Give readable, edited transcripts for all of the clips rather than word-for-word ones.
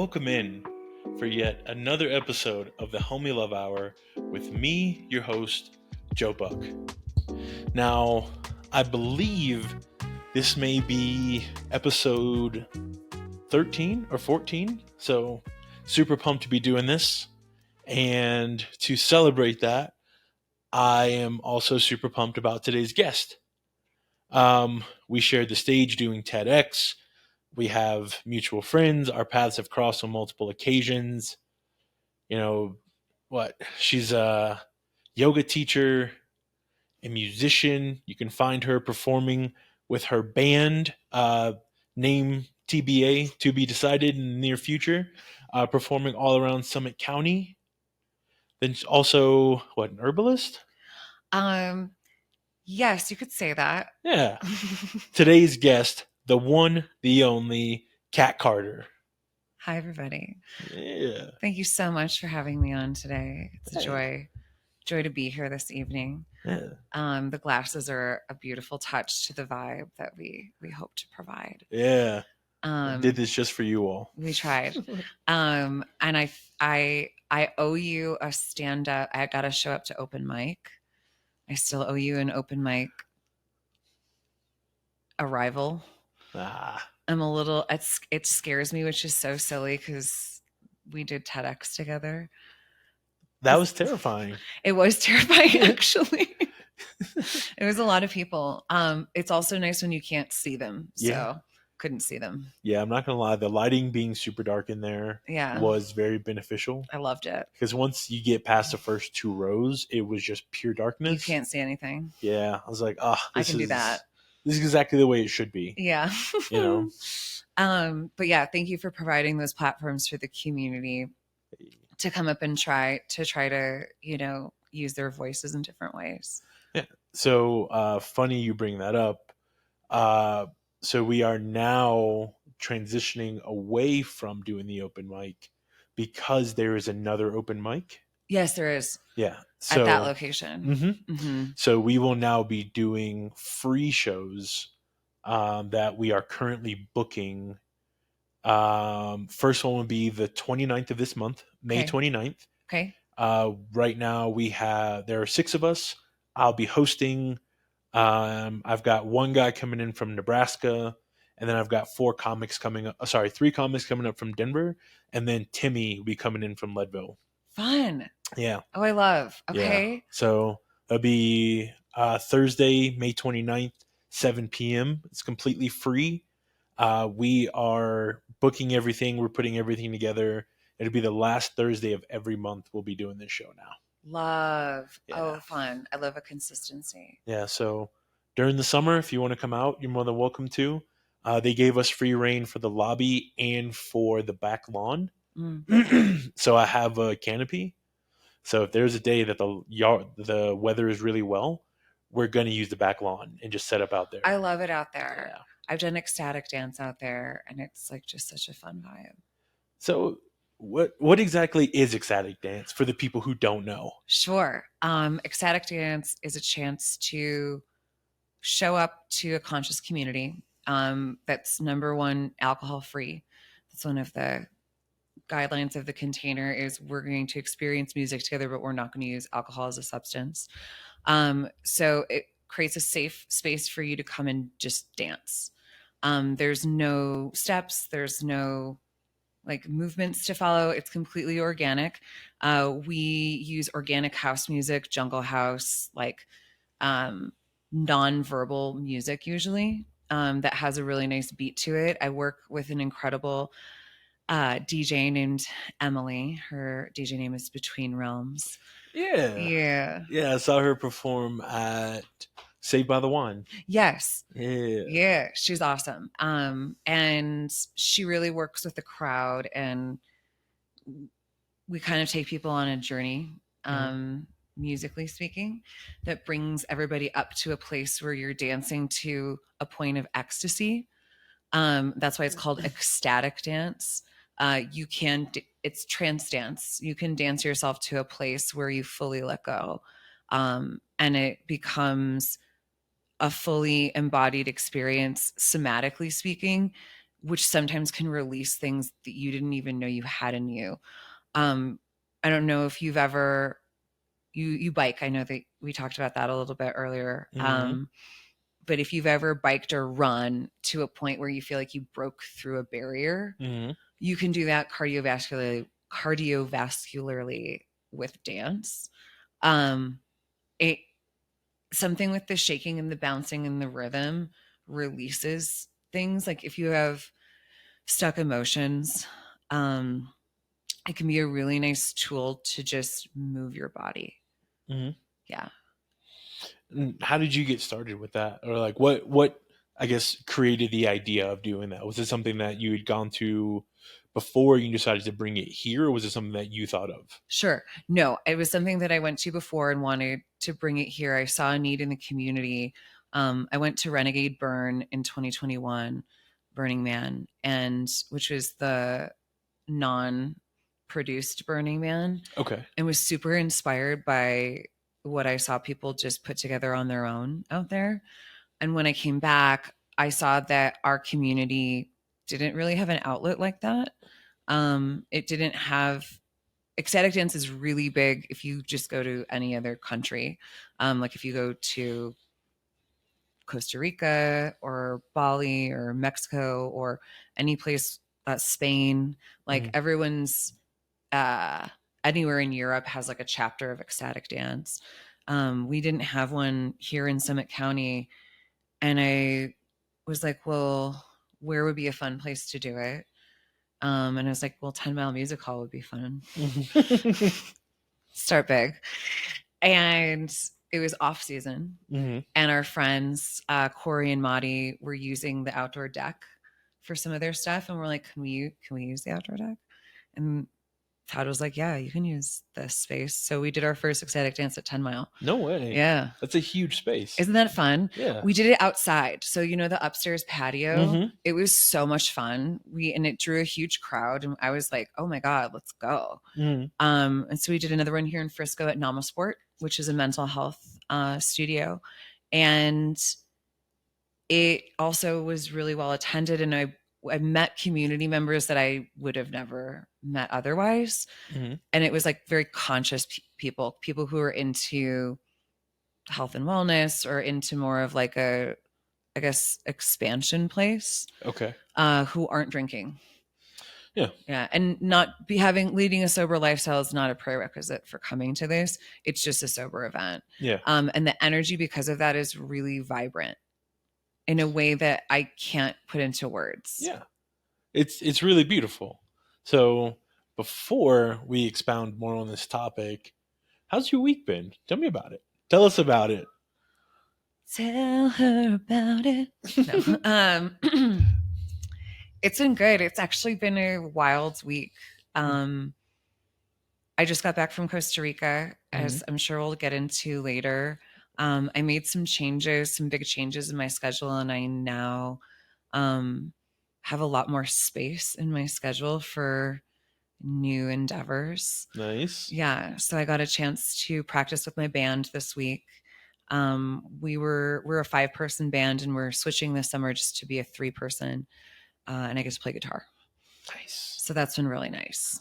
welcome in for yet another episode of the Homie Love Hour with me, your host, Joe Buck. Now, I believe this may be episode 13 or 14, so super pumped to be doing this. And to celebrate that, I am also super pumped about today's guest. We shared the stage doing TEDx. We have mutual friends. Our paths have crossed on multiple occasions. You know, she's a yoga teacher, a musician. You can find her performing with her band, name TBA, to be decided in the near future, performing all around Summit County. Then also, an herbalist? Yes, you could say that. Yeah. Today's guest, the one, the only, Kat Carter. Hi, everybody. Yeah. Thank you so much for having me on today. It's a joy to be here this evening. Yeah. The glasses are a beautiful touch to the vibe that we hope to provide. Yeah. I did this just for you all. We tried. And I owe you a stand-up. I got to show up to open mic. I still owe you an open mic arrival. I'm a little, it scares me, which is so silly because we did TEDx together. That was terrifying. It was terrifying, actually. It was a lot of people. It's also nice when you can't see them. So couldn't see them. Yeah, I'm not going to lie. The lighting being super dark in there was very beneficial. I loved it. Because once you get past the first two rows, it was just pure darkness. You can't see anything. Yeah. I was like, I can do that. This is exactly the way it should be. Yeah. You know? But yeah, thank you for providing those platforms for the community to come up and try to, use their voices in different ways. Yeah. So funny you bring that up. So we are now transitioning away from doing the open mic because there is another open mic. Yes, there is. Yeah. So, at that location. So we will now be doing free shows that we are currently booking. First one will be the 29th of this month, May 29th. Okay. Right now there are 6 of us. I'll be hosting. I've got one guy coming in from Nebraska, and then I've got 3 comics coming up from Denver, and then Timmy will be coming in from Leadville. Fun. Yeah. Oh, I love. Okay. Yeah. So it'll be Thursday, May 29th, 7 p.m. It's completely free. We are booking everything. We're putting everything together. It'll be the last Thursday of every month we'll be doing this show now. Love. Yeah. Oh, fun. I love a consistency. Yeah. So during the summer, if you want to come out, you're more than welcome to. They gave us free reign for the lobby and for the back lawn. So I have a canopy. So if there's a day that the weather is really well, we're going to use the back lawn and just set up out there. I love it out there. Yeah. I've done ecstatic dance out there, and it's like just such a fun vibe. So what exactly is ecstatic dance for the people who don't know? Sure. Ecstatic dance is a chance to show up to a conscious community that's number one, alcohol free. That's one of the guidelines of the container is we're going to experience music together, but we're not going to use alcohol as a substance. So it creates a safe space for you to come and just dance. There's no steps. There's no movements to follow. It's completely organic. We use organic house music, jungle house, non-verbal music usually, that has a really nice beat to it. I work with an incredible DJ named Emily. Her DJ name is Between Realms. Yeah. I saw her perform at Saved by the Wine. Yes. Yeah. She's awesome. And she really works with the crowd, and we kind of take people on a journey, musically speaking, that brings everybody up to a place where you're dancing to a point of ecstasy. That's why it's called ecstatic dance. It's trance dance. You can dance yourself to a place where you fully let go. And it becomes a fully embodied experience, somatically speaking, which sometimes can release things that you didn't even know you had in you. I don't know if you've ever you bike. I know that we talked about that a little bit earlier. Mm-hmm. But if you've ever biked or run to a point where you feel like you broke through a barrier, Mm-hmm. you can do that cardiovascularly with dance. It something with the shaking and the bouncing and the rhythm releases things. Like if you have stuck emotions, it can be a really nice tool to just move your body. Mm-hmm. Yeah. How did you get started with that, or like what I guess created the idea of doing that? Was it something that you had gone to before you decided to bring it here, or was it something that you thought of? Sure. No, it was something that I went to before and wanted to bring it here. I saw a need in the community. I went to Renegade Burn in 2021, Burning Man, and which was the non-produced Burning Man, Okay. and was super inspired by what I saw people just put together on their own out there. And when I came back, I saw that our community didn't really have an outlet like that. It didn't have ecstatic dance is really big if you just go to any other country. Like if you go to Costa Rica or Bali or Mexico or any place, Spain, like Mm-hmm. everyone's uh, anywhere in Europe has like a chapter of ecstatic dance. We didn't have one here in Summit County. And I was like, well, where would be a fun place to do it? And I was like, well, 10 Mile Music Hall would be fun. Start big. And it was off season. Mm-hmm. And our friends, Corey and Madi, were using the outdoor deck for some of their stuff. And we're like, can we use the outdoor deck? And Todd was like, yeah, you can use this space. So we did our first ecstatic dance at 10 Mile. No way. Yeah. That's a huge space. Isn't that fun? Yeah. We did it outside. So, the upstairs patio, Mm-hmm. it was so much fun. And it drew a huge crowd. And I was like, oh my God, let's go. Mm-hmm. And so we did another one here in Frisco at Namasport, which is a mental health studio. And it also was really well attended. And I met community members that I would have never met otherwise. Mm-hmm. And it was like very conscious people who are into health and wellness or into more of like a, I guess, expansion place. Okay. Who aren't drinking. Yeah. Yeah. And leading a sober lifestyle is not a prerequisite for coming to this. It's just a sober event. Yeah. And the energy because of that is really vibrant in a way that I can't put into words. Yeah. It's really beautiful. So before we expound more on this topic, how's your week been? Tell me about it. Tell us about it. Tell her about it. No. It's been good. It's actually been a wild week. I just got back from Costa Rica, as I'm sure we'll get into later. I made some big changes in my schedule, and I now have a lot more space in my schedule for new endeavors. Nice. Yeah. So I got a chance to practice with my band this week. We're a 5-person band, and we're switching this summer just to be a 3-person. And I get to play guitar. Nice. So that's been really nice.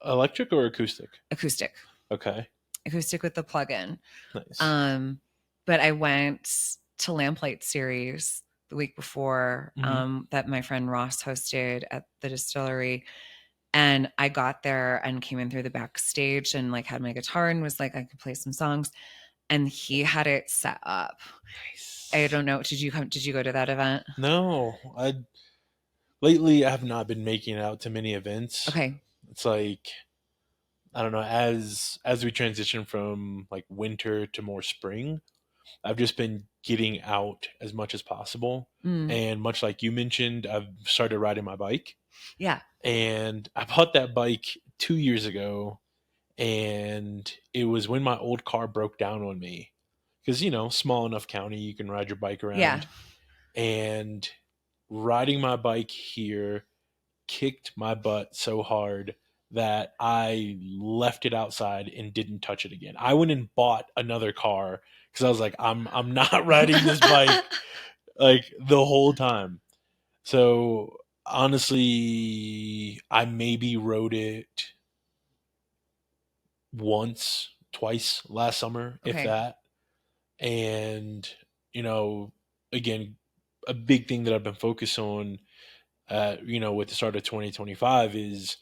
Electric or acoustic? Acoustic. Okay. Acoustic with the plug-in. Nice. But I went to Lamplight Series the week before that my friend Ross hosted at the distillery. And I got there and came in through the backstage and like had my guitar and was like, I could play some songs. And he had it set up. Nice. I don't know. Did you go to that event? No. Lately I have not been making it out to many events. Okay. It's like, I don't know, as we transition from like winter to more spring, I've just been getting out as much as possible. And much like you mentioned, I've started riding my bike. Yeah. And I bought that bike 2 years ago, and it was when my old car broke down on me. Because, small enough county, you can ride your bike around. Yeah. And riding my bike here kicked my butt so hard that I left it outside and didn't touch it again. I went and bought another car because I was like, I'm not riding this bike like the whole time. So honestly, I maybe rode it once, twice last summer, if Okay. that. And, you know, again, a big thing that I've been focused on, with the start of 2025 is,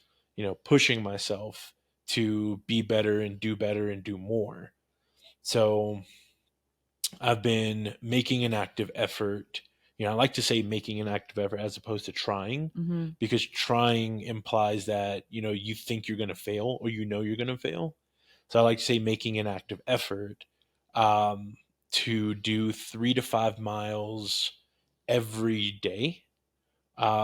pushing myself to be better and do more. So I've been making an active effort. I like to say making an active effort as opposed to trying, Mm-hmm. because trying implies that, you think you're going to fail or you're going to fail. So I like to say making an active effort, um, to do 3 to 5 miles every day.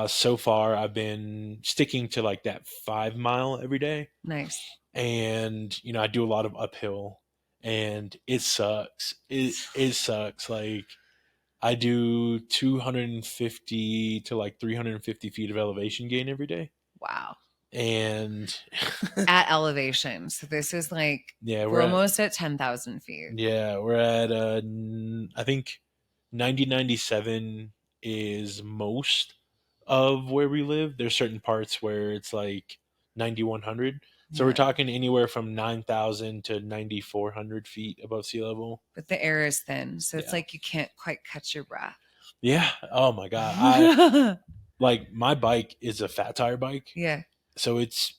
So far, I've been sticking to like that 5 mile every day, Nice. and I do a lot of uphill, and it sucks. It sucks. Like, I do 250 to like 350 feet of elevation gain every day, Wow. and At elevation. So this is like yeah, we're almost at 10,000 feet. we're at I think 9097 is most of where we live. There's certain parts where it's like 9100. So we're Yeah. talking anywhere from 9,000 to 9,400 feet above sea level. But the air is thin. So it's Yeah. like you can't quite catch your breath. Yeah. Oh my god. I like my bike is a fat tire bike. Yeah. So it's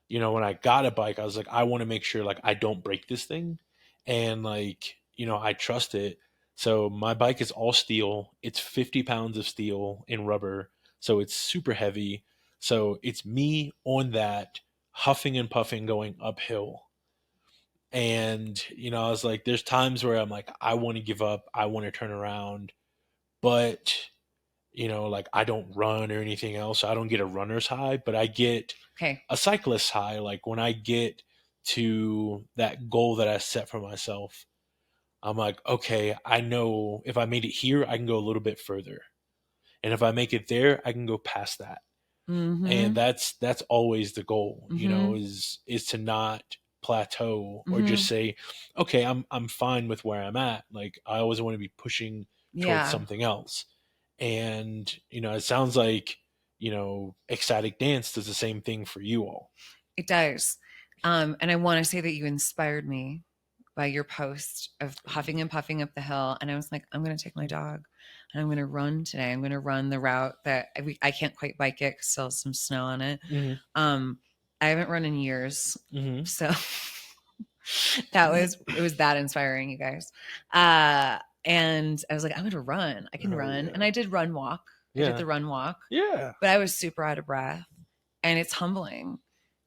when I got a bike, I was like, I want to make sure like I don't break this thing, and like I trust it. So my bike is all steel. It's 50 pounds of steel in rubber, so it's super heavy. So it's me on that, huffing and puffing, going uphill. And I was like, there's times where I'm like, I want to give up, I want to turn around, but like, I don't run or anything else. I don't get a runner's high, but I get Okay. a cyclist high. Like, when I get to that goal that I set for myself, I'm like, okay, I know if I made it here, I can go a little bit further. And if I make it there, I can go past that. And Mm-hmm. that's always the goal, Mm-hmm. is to not plateau or Mm-hmm. just say, okay, I'm fine with where I'm at. Like, I always want to be pushing towards Yeah, something else. And it sounds like ecstatic dance does the same thing for you all. it does. And I want to say that you inspired me by your post of huffing and puffing up the hill. And I was like, I'm going to take my dog and I'm going to run today. I'm going to run the route that I can't quite bike it because still some snow on it. Mm-hmm. Um, I haven't run in years. Mm-hmm. So it was that inspiring, you guys. And I was like, I'm going to run. I can Oh run. And yeah. I did run walk. I did Yeah. the run walk, Yeah. but I was super out of breath. And it's humbling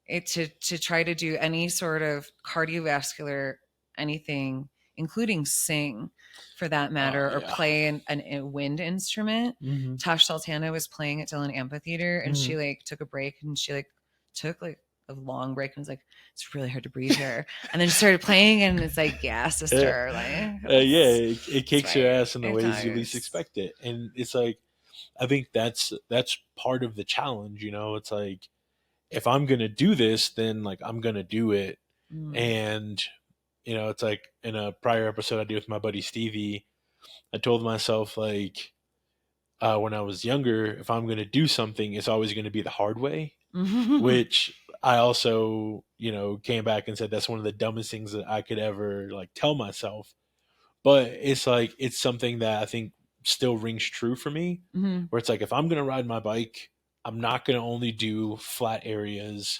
to try to do any sort of cardiovascular anything, including sing for that Oh matter, or yeah. play a wind instrument. Mm-hmm. Tash Sultana was playing at Dillon Amphitheater, and Mm-hmm. she like took a break, and she like took like a long break and was like, it's really hard to breathe here. And then she started playing, and it's like, yeah, Yeah. sister, like Yeah. It it's kicks your fine. ass in the It ways you least does. expect it, and it's like, I think that's part of the challenge. It's like, if I'm gonna do this, then like I'm gonna do it. Mm. And it's like, in a prior episode I did with my buddy Stevie, I told myself, like, when I was younger, if I'm gonna do something, it's always gonna be the hard way. Which I also, came back and said that's one of the dumbest things that I could ever like tell myself. But it's like, it's something that I think still rings true for me, Mm-hmm. where it's like, if I'm gonna ride my bike, I'm not gonna only do flat areas,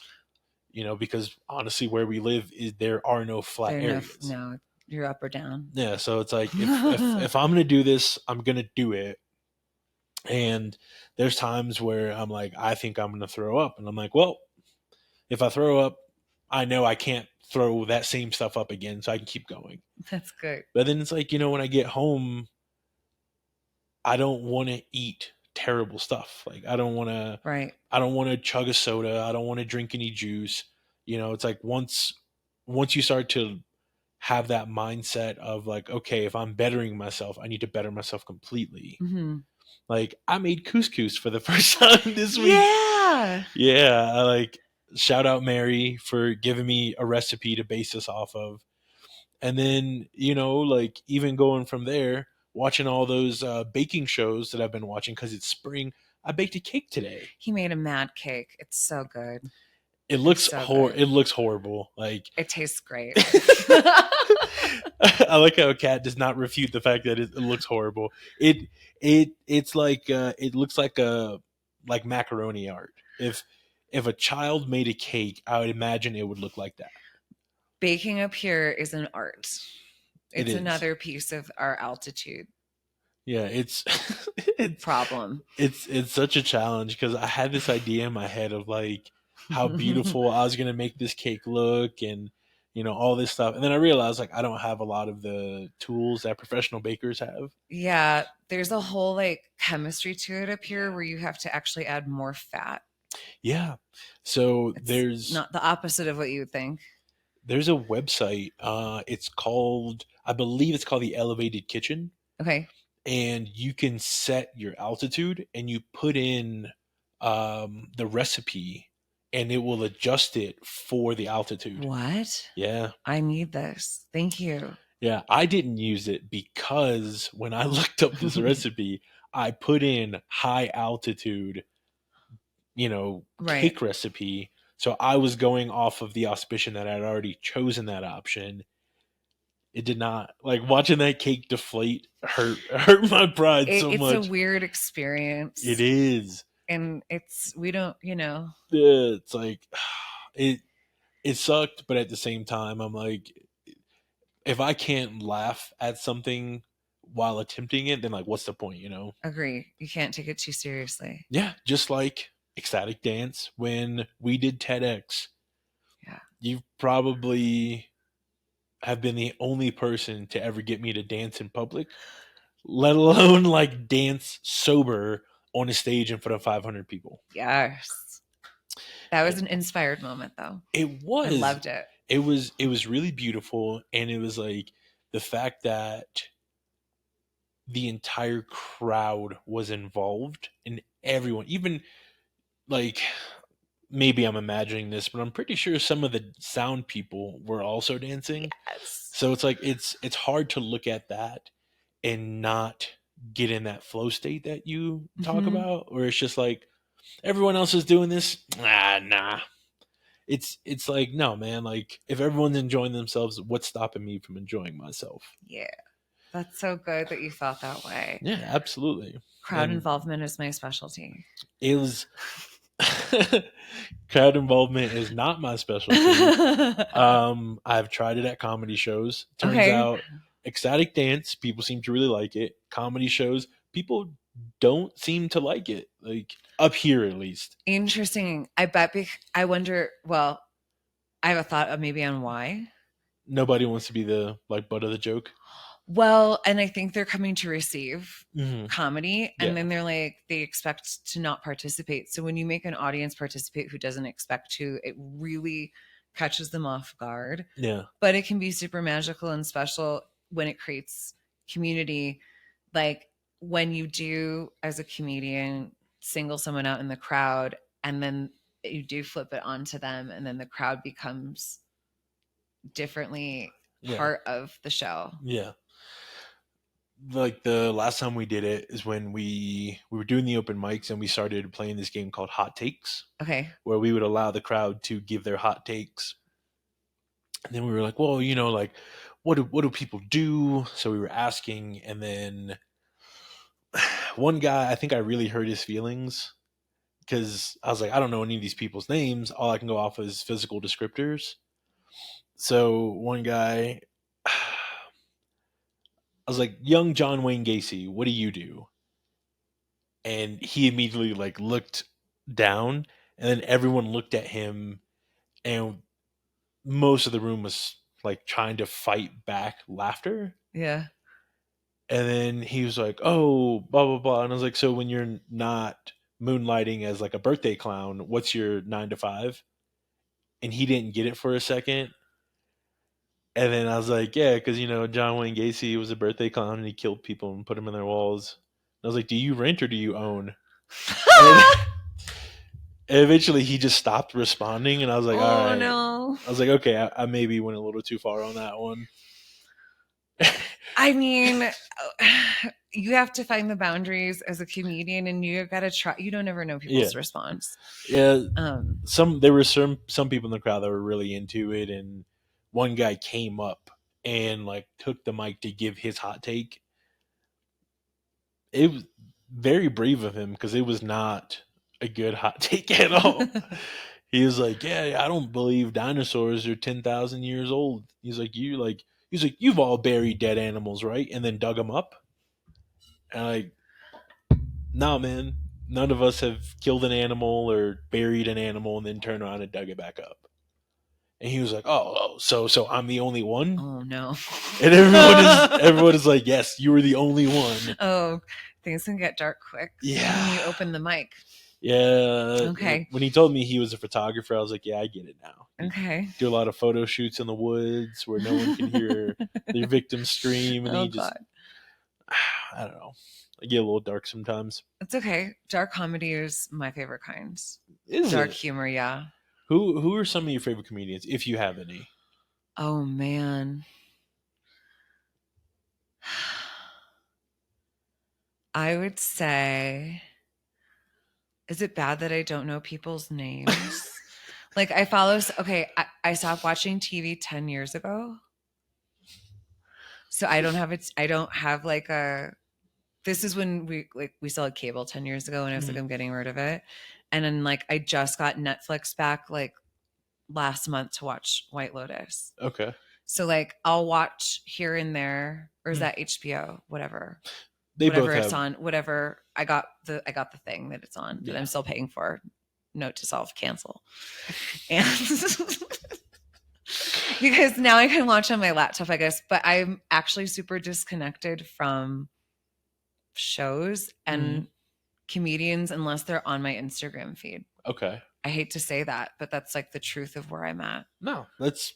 because honestly, where we live, there are no flat There no areas. no, you're up or down. Yeah, so it's like, if I'm gonna do this, I'm gonna do it. And there's times where I'm like, I think I'm gonna throw up, and I'm like, well, if I throw up, I know I can't throw that same stuff up again, so I can keep going. That's good. But then it's like, when I get home, I don't want to eat terrible stuff. Like, Right. I don't want to chug a soda. I don't want to drink any juice. It's like, once you start to have that mindset of like, okay, if I'm bettering myself, I need to better myself completely. Mm-hmm. Like, I made couscous for the first time this week. Yeah. Yeah, I like, shout out Mary for giving me a recipe to base this off of. And then, like, even going from there, watching all those baking shows that I've been watching, because it's spring. I baked a cake today. He made a mad cake. It's so good. It looks So good. it looks horrible. Like It tastes great. I like how a cat does not refute the fact that it looks horrible. It's like it looks like a like macaroni art. If a child made a cake, I would imagine it would look like that. Baking up here is an art. It It's is. another piece of our altitude Yeah, it's problem. it's such a challenge because I had this idea in my head of like how beautiful I was gonna make this cake look and all this stuff, and then I realized like I don't have a lot of the tools that professional bakers have. Yeah, there's a whole like chemistry to it up here where you have to actually add more fat. Yeah, so It's not the opposite of what you would think. there's a website. It's called, I believe it's called the Elevated Kitchen, Okay. and you can set your altitude and you put in the recipe and it will adjust it for the altitude. What? Yeah. I need this. Thank you. Yeah. I didn't use it because when I looked up this recipe, I put in high altitude, Right. cake recipe. So I was going off of the auspicion that I'd already chosen that option. It did not, like, watching that cake deflate hurt my pride so It's much. a weird experience. It is. And we don't, Yeah, it's like it sucked, but at the same time, I'm like, if I can't laugh at something while attempting it, then like, what's the point? Agree. You can't take it too seriously. Yeah, just like ecstatic dance when we did TEDx. Yeah, You probably have been the only person to ever get me to dance in public, let alone like dance sober on a stage in front of 500 people. yes. That was an inspired moment, though. It was. I loved it. It was really beautiful, and it was like the fact that the entire crowd was involved and everyone, even like maybe I'm imagining this, but I'm pretty sure some of the sound people were also dancing. Yes. So it's like it's hard to look at that and not get in that flow state that you talk about, or it's just like everyone else is doing this. Nah. It's like, no, man, like if everyone's enjoying themselves, what's stopping me from enjoying myself? Yeah. That's so good that you felt that way. Yeah, absolutely. Crowd involvement is my specialty. It was crowd involvement is not my specialty. I've tried it at comedy shows. Turns out ecstatic dance, people seem to really like it. Comedy shows, people don't seem to like it. Like up here at least. Interesting. I wonder, well, I have a thought of maybe on why. Nobody wants to be the like butt of the joke. Well, and I think they're coming to receive Mm-hmm. comedy, and then they're like, they expect to not participate. So when you make an audience participate who doesn't expect to, it really catches them off guard. Yeah. But it can be super magical and special when it creates community. Like when you do, as a comedian, single someone out in the crowd, and then you do flip it onto them, and then the crowd becomes differently part of the show. Yeah. Like the last time we did it is when we were doing the open mics and we started playing this game called Hot Takes. Okay. Where we would allow the crowd to give their hot takes. And then we were like, well, like what do people do? So we were asking, and then one guy, I think I really hurt his feelings because I was like, I don't know any of these people's names. All I can go off is physical descriptors. So one guy, I was like, young John Wayne Gacy, what do you do? And he immediately like looked down, and then everyone looked at him, and most of the room was like trying to fight back laughter. Yeah. And then he was like, oh, blah, blah, blah. And I was like, so when you're not moonlighting as like a birthday clown, what's your 9 to 5? And he didn't get it for a second. And then I was like, yeah, because, John Wayne Gacy was a birthday clown and he killed people and put them in their walls. And I was like, do you rent or do you own? And eventually he just stopped responding. And I was like, all right. No. I was like, okay, I maybe went a little too far on that one. I mean, you have to find the boundaries as a comedian, and you got to try. You don't ever know Yeah, people's response. yeah. Um, There were some people in the crowd that were really into it, and one guy came up and like took the mic to give his hot take. It was very brave of him because it was not a good hot take at all. He was like, "Yeah, I don't believe dinosaurs are 10,000 years old." He's like, "You've all buried dead animals, right?" And then dug them up. And like, "No, man, none of us have killed an animal or buried an animal and then turned around and dug it back up." And he was like, "So I'm the only one?" oh no. And everyone is like, "Yes, you were the only one." Oh, things can get dark quick Yeah. when you open the mic. Yeah. Okay. When he told me he was a photographer, I was like, "Yeah, I get it now." You Okay. do a lot of photo shoots in the woods where no one can hear their victim scream, and then Oh you just, God. I don't know. I get a little dark sometimes. It's okay. Dark comedy is my favorite kind. Is Dark it? humor, yeah. Who are some of your favorite comedians, if you have any? Oh man. I would say, is it bad that I don't know people's names? Like I follow, okay, I stopped watching TV 10 years ago. So I don't have like this is when we still had cable 10 years ago, and I was like, Mhm. I'm getting rid of it. And then like I just got Netflix back like last month to watch White Lotus. Okay. So like I'll watch here and there, or is Mm. that HBO? Whatever. They both Whatever it's have. on, whatever I got the thing that it's on that Yeah. I'm still paying for. Note to self, cancel. And because now I can watch on my laptop, I guess, but I'm actually super disconnected from shows and Mhm. comedians unless they're on my Instagram feed. Okay. I hate to say that, but that's like the truth of where I'm at. No, that's.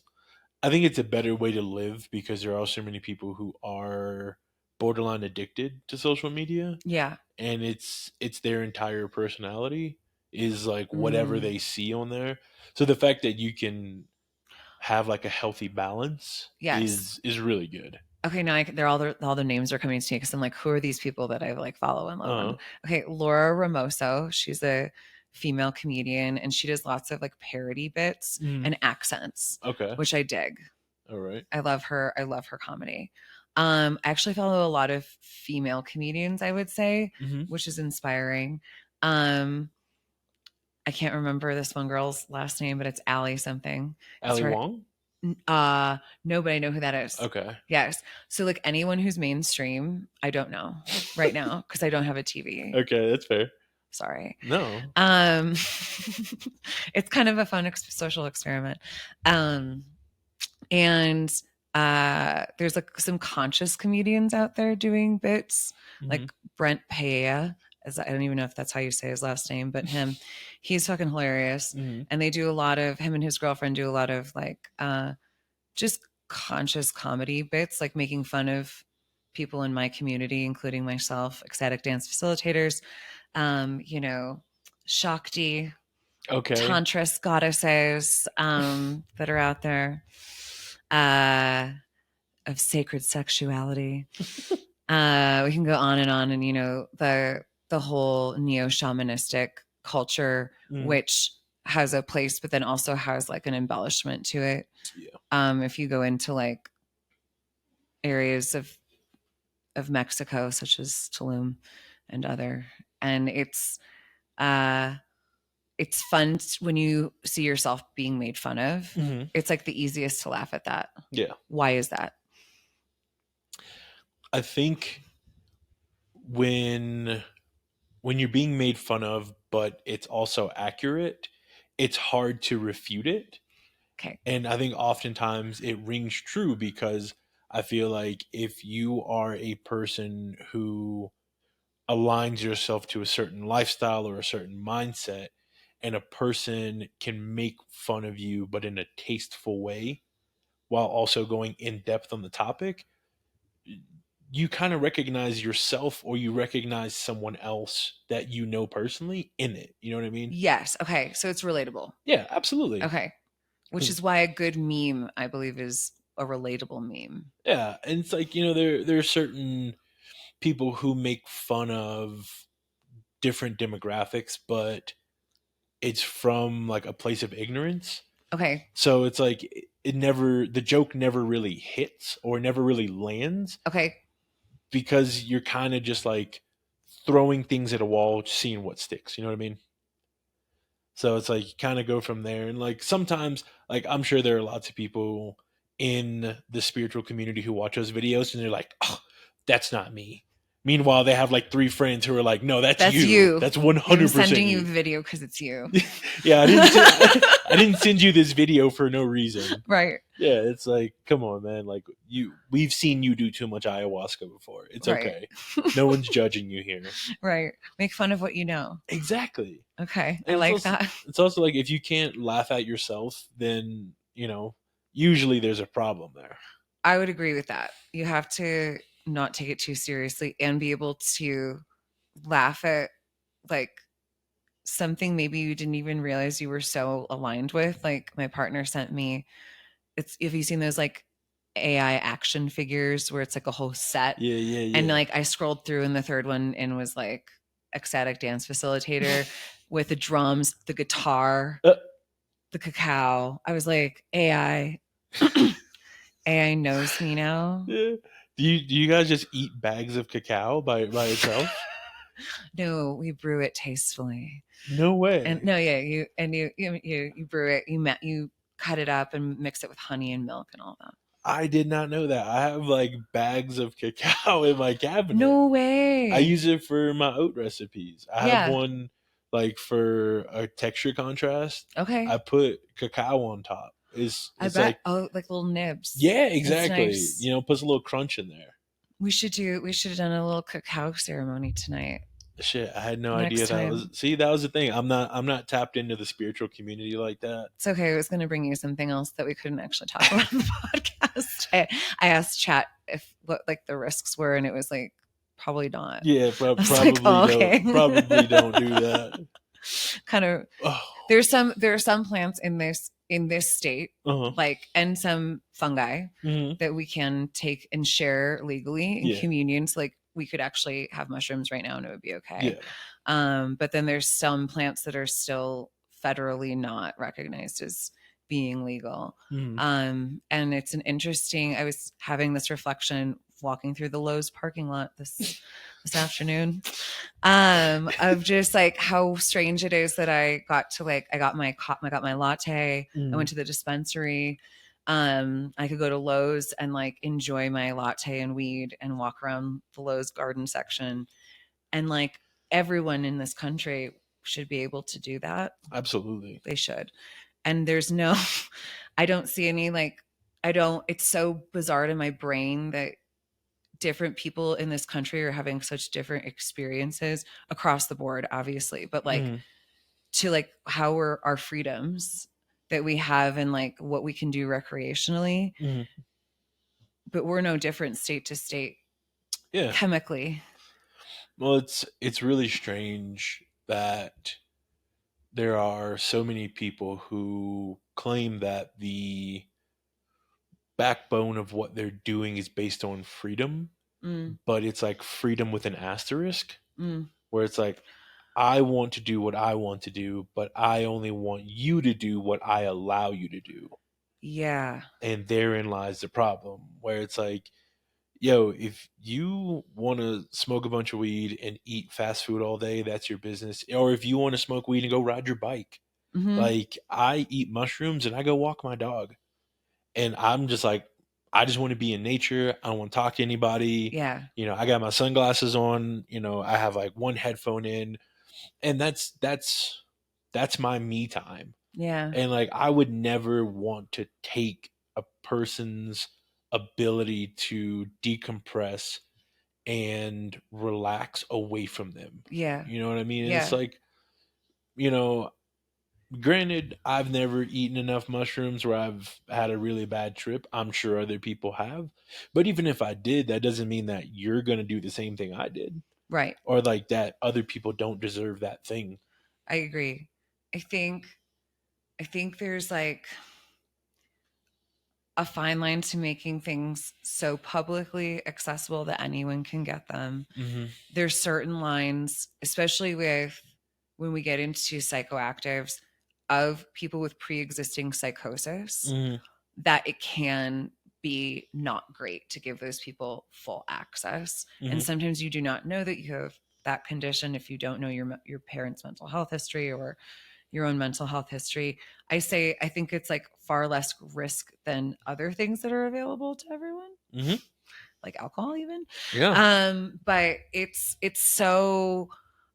I think it's a better way to live because there are so many people who are borderline addicted to social media, Yeah. and it's their entire personality is like whatever Mm, they see on there. So the fact that you can have like a healthy balance yes. is really good. Okay, now they're all their names are coming to me because I'm like, who are these people that I like follow and love Uh on? Okay, Laura Ramoso, she's a female comedian, and she does lots of like parody bits mm, and accents, okay. which I dig. All right. I love her. I love her comedy. I actually follow a lot of female comedians, I would say, Mm-hmm. which is inspiring. Um, I can't remember this one girl's last name, but it's Allie something. It's Ali her. Wong. No, but I know who that is. Okay. Yes. So like anyone who's mainstream, I don't know right now because I don't have a TV. Okay, that's fair. Sorry. No. It's kind of a fun social experiment. Um, and there's like some conscious comedians out there doing bits, Mm-hmm. like Brent Paella. As I don't even know if that's how you say his last name, but he's fucking hilarious. Mm-hmm. And they do a lot of him and his girlfriend do a lot of like just conscious comedy bits, like making fun of people in my community, including myself, ecstatic dance facilitators, you know, Shakti, Okay. tantress goddesses that are out there of sacred sexuality. We can go on, and you know the whole neo shamanistic culture, Mm. which has a place, but then also has like an embellishment to it. Yeah. If you go into like areas of Mexico, such as Tulum and other, and uh, it's fun when you see yourself being made fun of. Mm-hmm. It's like the easiest to laugh at that. Yeah. Why is that? I think when you're being made fun of, but it's also accurate, it's hard to refute it. Okay. And I think oftentimes it rings true because I feel like if you are a person who aligns yourself to a certain lifestyle or a certain mindset, and a person can make fun of you, but in a tasteful way, while also going in depth on the topic, you kind of recognize yourself or you recognize someone else that you know personally in it. You know what I mean? Yes. Okay. So it's relatable. Yeah, absolutely. Okay. Which is why a good meme, I believe, is a relatable meme. Yeah, and it's like, there are certain people who make fun of different demographics, but it's from like a place of ignorance. Okay. So it's like it never, the joke never really hits or never really lands Okay. because you're kind of just like throwing things at a wall, seeing what sticks. You know what I mean? So it's like you kind of go from there. And like sometimes, like I'm sure there are lots of people in the spiritual community who watch those videos and they're like, oh, that's not me. Meanwhile, they have like three friends who are like, no, that's That's you. you. That's I'm 100% sending you you. the video because it's you. Yeah, I didn't send you this video for no reason. Right. Yeah, it's like, come on, man. Like we've seen you do too much ayahuasca before. It's Right. okay. No one's judging you here. Right. Make fun of what you know. Exactly. Okay. And I like that. It's also like if you can't laugh at yourself, then usually there's a problem there. I would agree with that. You have to not take it too seriously and be able to laugh at like something maybe you didn't even realize you were so aligned with. Like my partner sent me, it's, if you've seen those like AI action figures where it's like a whole set. Yeah, yeah, yeah. And like I scrolled through and the third one and was like ecstatic dance facilitator with the drums, the guitar, the cacao. I was like, AI AI knows me now. Yeah. Do you guys just eat bags of cacao by itself? No, we brew it tastefully. No way. And no, yeah, you brew it, you cut it up and mix it with honey and milk and all that. I did not know that. I have like bags of cacao in my cabinet. No way. I use it for my oat recipes. I Yeah. have one like for a texture contrast. Okay. I put cacao on top. It's I bet. like, oh, like little nibs. yeah, exactly. Nice. Puts a little crunch in there. We should have done a little cacao ceremony tonight. Shit, I had no Next idea that time. was. See, that was the thing. I'm not tapped into the spiritual community like that. It's okay. I was going to bring you something else that we couldn't actually talk about on the podcast. I asked chat if what like the risks were, and it was like probably not. Yeah, probably like, oh, okay. probably don't do that. Kind of. Oh. There are some plants in this state, like, and some fungi that we can take and share legally in communion. So like we could actually have mushrooms right now and it would be okay. Yeah. But then there's some plants that are still federally not recognized as being legal. And it's an interesting, I was having this reflection walking through the Lowe's parking lot this afternoon, of just like how strange it is that I got my latte. I went to the dispensary. I could go to Lowe's and like enjoy my latte and weed and walk around the Lowe's garden section. And like everyone in this country should be able to do that. Absolutely. They should. And there's no, I don't see any it's so bizarre to my brain that different people in this country are having such different experiences across the board, obviously, but like to like how our freedoms that we have and like what we can do recreationally, but we're no different state to state. Yeah, chemically. Well, it's really strange that there are so many people who claim that the backbone of what they're doing is based on freedom, but it's like freedom with an asterisk, where it's like, I want to do what I want to do, but I only want you to do what I allow you to do. Yeah. And therein lies the problem, where it's like, yo, if you want to smoke a bunch of weed and eat fast food all day, that's your business. Or if you want to smoke weed and go ride your bike, like I eat mushrooms and I go walk my dog. And I'm just like, I just want to be in nature. I don't want to talk to anybody. Yeah. I got my sunglasses on, I have like one headphone in, and that's my me time. Yeah. And like, I would never want to take a person's ability to decompress and relax away from them. Yeah. You know what I mean? Yeah. It's like, granted, I've never eaten enough mushrooms where I've had a really bad trip. I'm sure other people have. But even if I did, that doesn't mean that you're going to do the same thing I did. Right. Or like that other people don't deserve that thing. I agree. I think there's like, a fine line to making things so publicly accessible that anyone can get them. Mm-hmm. There's certain lines, especially with when we get into psychoactives, of people with pre-existing psychosis, Mm-hmm. that it can be not great to give those people full access. Mm-hmm. And sometimes you do not know that you have that condition if you don't know your parents' mental health history or your own mental health history. I think it's like far less risk than other things that are available to everyone, Mm-hmm. like alcohol even. Yeah. But it's so,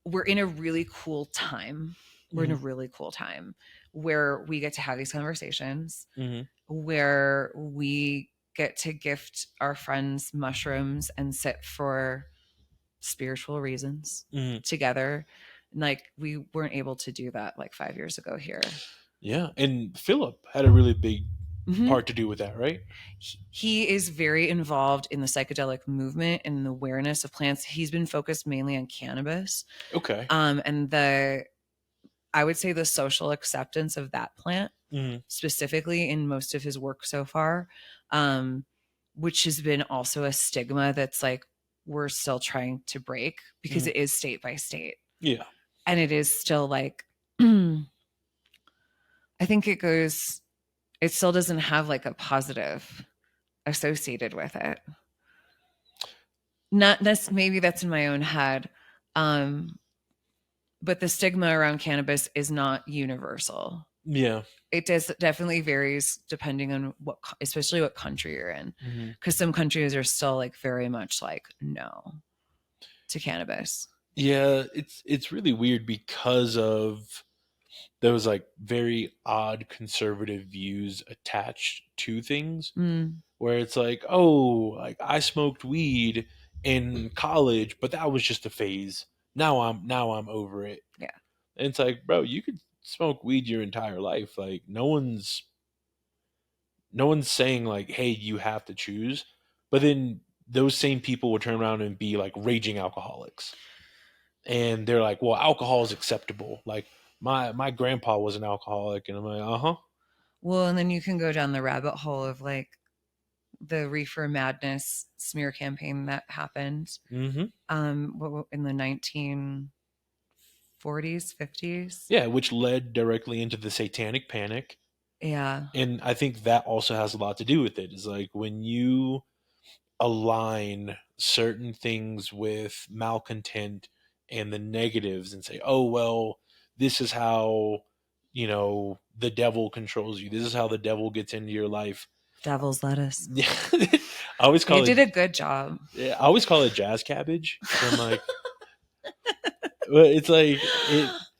we're in a really cool time. We're in a Mm-hmm. really cool time where we get to have these conversations, Mm-hmm. where we get to gift our friends mushrooms and sit for spiritual reasons Mm-hmm. together. Like we weren't able to do that like 5 years ago here. Yeah, and Philip had a really big Mm-hmm. part to do with that, right? He is very involved in the psychedelic movement and the awareness of plants. He's been focused mainly on cannabis. Okay. And I would say the social acceptance of that plant Mm-hmm. specifically in most of his work so far, which has been also a stigma that's like we're still trying to break because Mm-hmm. it is state by state. Yeah. And it is still like, I think it still doesn't have like a positive associated with it. Not maybe that's in my own head. But the stigma around cannabis is not universal. Yeah. It definitely varies depending on especially what country you're in. Mm-hmm. Because some countries are still like very much like no to cannabis. Yeah, it's really weird because of those like very odd conservative views attached to things, where it's like, oh, like I smoked weed in college, but that was just a phase. Now I'm over it. Yeah. And it's like, bro, you could smoke weed your entire life. Like no one's saying like, hey, you have to choose. But then those same people will turn around and be like raging alcoholics. And they're like, well, alcohol is acceptable. Like my grandpa was an alcoholic, and I'm like, uh-huh. Well, and then you can go down the rabbit hole of like the reefer madness smear campaign that happened Mm-hmm. in the 1940s, 50s. Yeah, which led directly into the satanic panic. Yeah. And I think that also has a lot to do with it. Is like when you align certain things with malcontent and the negatives and say, oh, well, this is how, the devil controls you. This is how the devil gets into your life. Devil's lettuce. Yeah. I always They call did it, a good job. I always call it jazz cabbage. So I'm like, well, it's like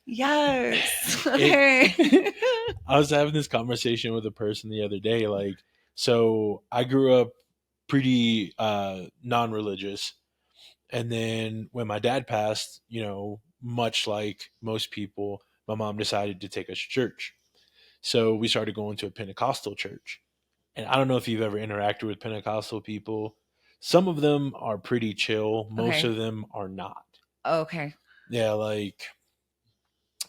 Yes. it, Okay. I was having this conversation with a person the other day. Like, so I grew up pretty non-religious, and then when my dad passed, much like most people, my mom decided to take us to church. So we started going to a Pentecostal church. And I don't know if you've ever interacted with Pentecostal people. Some of them are pretty chill. Most Okay. of them are not. Okay. Yeah, like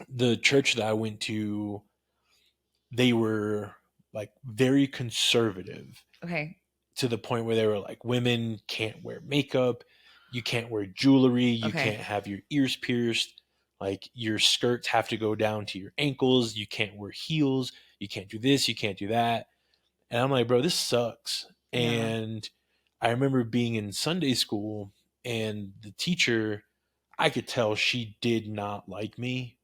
the church that I went to, they were like very conservative Okay. to the point where they were like, women can't wear makeup, you can't wear jewelry, you Okay. can't have your ears pierced, like your skirts have to go down to your ankles, you can't wear heels, you can't do this, you can't do that. And I'm like, bro, this sucks. Yeah. And I remember being in Sunday school, and the teacher, I could tell she did not like me.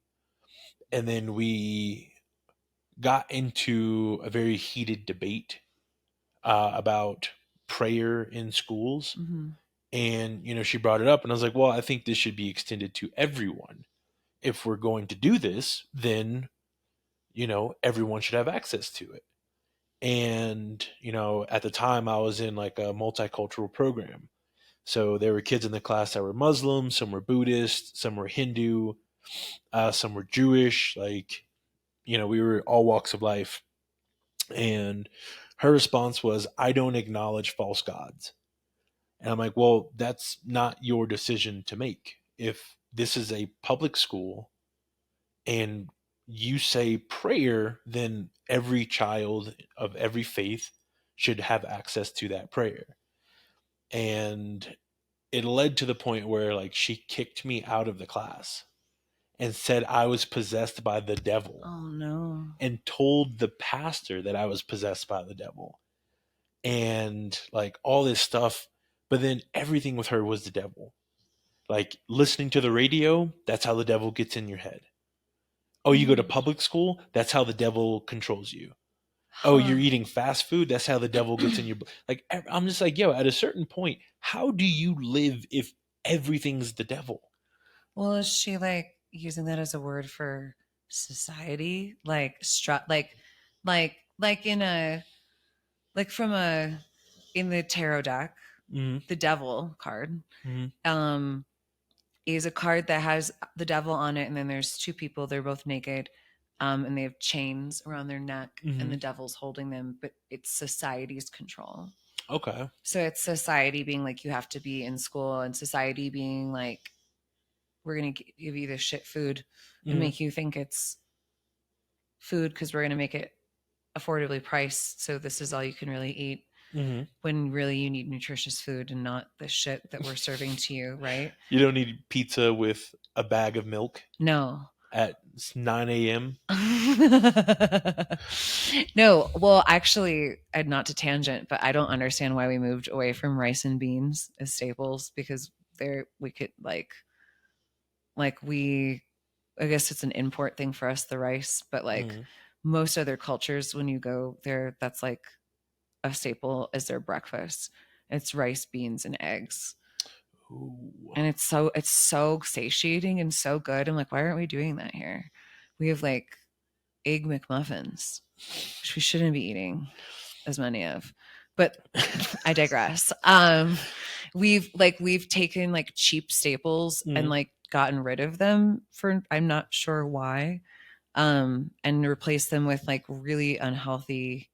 And then we got into a very heated debate about prayer in schools. Mm-hmm. And, she brought it up, and I was like, well, I think this should be extended to everyone. If we're going to do this, then, everyone should have access to it. And, at the time I was in like a multicultural program. So there were kids in the class that were Muslim, some were Buddhist, some were Hindu, some were Jewish. Like, we were all walks of life. And her response was, I don't acknowledge false gods. And I'm like, well, that's not your decision to make. If this is a public school and you say prayer, then every child of every faith should have access to that prayer. And it led to the point where like she kicked me out of the class and said I was possessed by the devil Oh no. and told the pastor that I was possessed by the devil and like all this stuff. But then everything with her was the devil. Like listening to the radio, that's how the devil gets in your head. Oh, you go to public school, that's how the devil controls you. Oh, Huh. you're eating fast food, that's how the devil gets in your. Like, I'm just like, yo, at a certain point, how do you live if everything's the devil? Well, is she like using that as a word for society? Like in a like from a in the tarot deck, Mm-hmm. the devil card Mm-hmm. um is a card that has the devil on it, and then there's two people, they're both naked, and they have chains around their neck, and Mm-hmm. the devil's holding them, but it's society's control. Okay. So it's society being like, you have to be in school, and society being like, we're going to give you this shit food and Mm-hmm. make you think it's food because we're going to make it affordably priced. So this is all you can really eat, Mm-hmm. when really you need nutritious food and not the shit that we're serving to you, right? You don't need pizza with a bag of milk No. at 9 a.m. No, well, actually, not to tangent, but I don't understand why we moved away from rice and beans as staples, because there we could like we I guess it's an import thing for us, the rice, but like Mm-hmm. most other cultures, when you go there, that's like a staple as their breakfast. It's rice, beans, and eggs. Ooh. And it's so satiating and so good. I'm like, why aren't we doing that here? We have like egg McMuffins, which we shouldn't be eating as many of. But I digress. We've taken like cheap staples and Mm-hmm. like gotten rid of them for I'm not sure why. And replaced them with like really unhealthy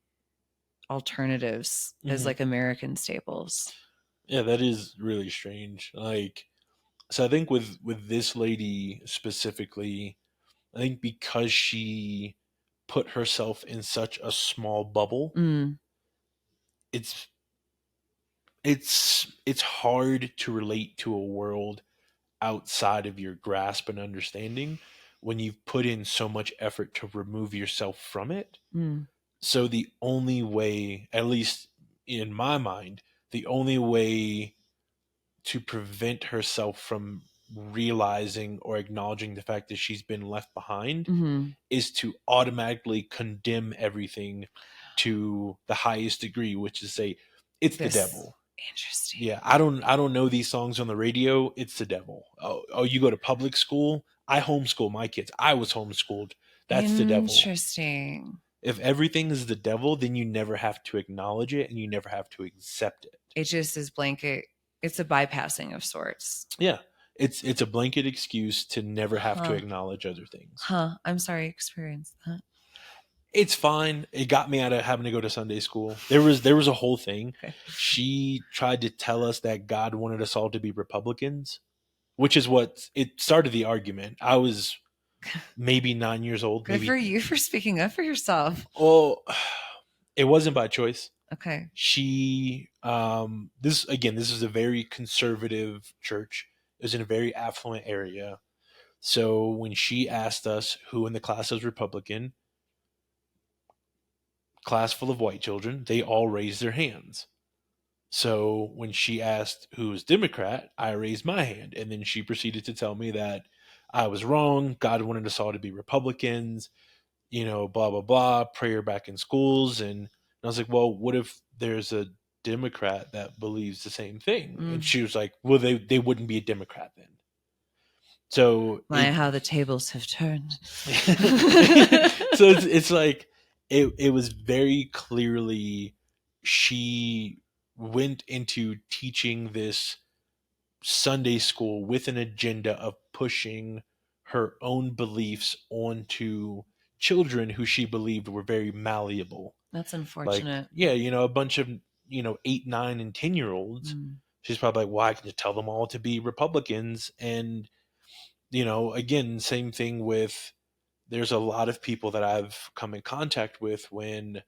alternatives as Mm-hmm. like American staples. Yeah, that is really strange. Like, so I think with this lady specifically, I think because she put herself in such a small bubble, Mm, it's it's hard to relate to a world outside of your grasp and understanding when you've put in so much effort to remove yourself from it. mm, So the only way, at least in my mind, the only way to prevent herself from realizing or acknowledging the fact that she's been left behind mm-hmm. is to automatically condemn everything to the highest degree, which is say it's the This devil. interesting. Yeah, I don't know these songs on the radio. It's the devil. Oh, you go to public school. I homeschool my kids. I was homeschooled. That's the devil. Interesting. If everything is the devil, then you never have to acknowledge it and you never have to accept it. It just is blanket. It's a bypassing of sorts. Yeah, it's a blanket excuse to never have to Huh. acknowledge other things. Huh. I'm sorry, experience that. It's fine. It got me out of having to go to Sunday school. There was a whole thing. Okay. She tried to tell us that God wanted us all to be Republicans, which is what it started the argument. I was maybe 9 years old, Good maybe. for you for speaking up for yourself. Oh, it wasn't by choice. Okay. She this is a very conservative church. It was in a very affluent area. So when she asked us who in the class was Republican, class full of white children, they all raised their hands. So when she asked who was Democrat, I raised my hand. And then she proceeded to tell me that I was wrong. God wanted us all to be Republicans, blah, blah, blah, prayer back in schools. And I was like, well, what if there's a Democrat that believes the same thing? Mm. And she was like, well, they wouldn't be a Democrat then. So How the tables have turned. so it's like it was very clearly she went into teaching this Sunday school with an agenda of pushing her own beliefs onto children who she believed were very malleable. That's Like, unfortunate. yeah, a bunch of 8, 9, and 10-year-olds. Mm. She's probably like, well, I can just tell them all to be Republicans. And again, same thing with, there's a lot of people that I've come in contact with when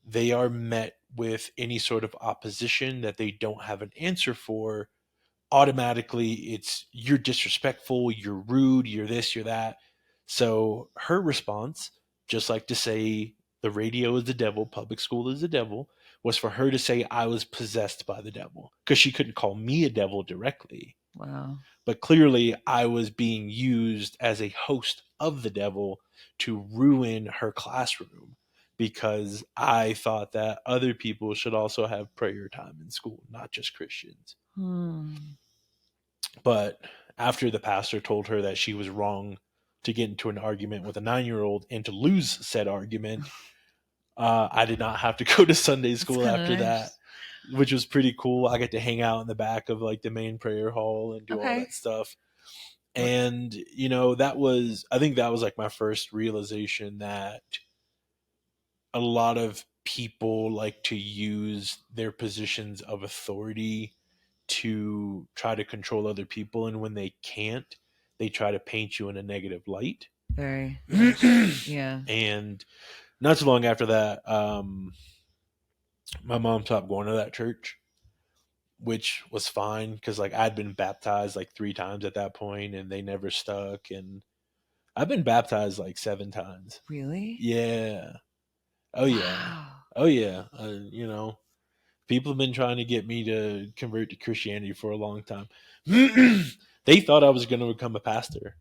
they are met with any sort of opposition that they don't have an answer for, automatically it's you're disrespectful, you're rude, you're this, you're that. So her response, just like to say the radio is the devil, public school is the devil, was for her to say I was possessed by the devil because she couldn't call me a devil directly. Wow. But clearly, I was being used as a host of the devil to ruin her classroom because I thought that other people should also have prayer time in school, not just Christians. But after the pastor told her that she was wrong to get into an argument with a 9-year-old and to lose said argument, I did not have to go to Sunday That's school kind of after that, nice. which was pretty cool. I get to hang out in the back of like the main prayer hall and do all Okay. that stuff. What- And I think that was like my first realization that a lot of people like to use their positions of authority to try to control other people, and when they can't, they try to paint you in a negative light. Very much. Yeah. And not too long after that, my mom stopped going to that church, which was fine because like I'd been baptized like 3 times at that point, and they never stuck. And I've been baptized like 7 times. Really? Yeah. Oh yeah. Wow. Oh yeah. People have been trying to get me to convert to Christianity for a long time. They thought I was going to become a pastor.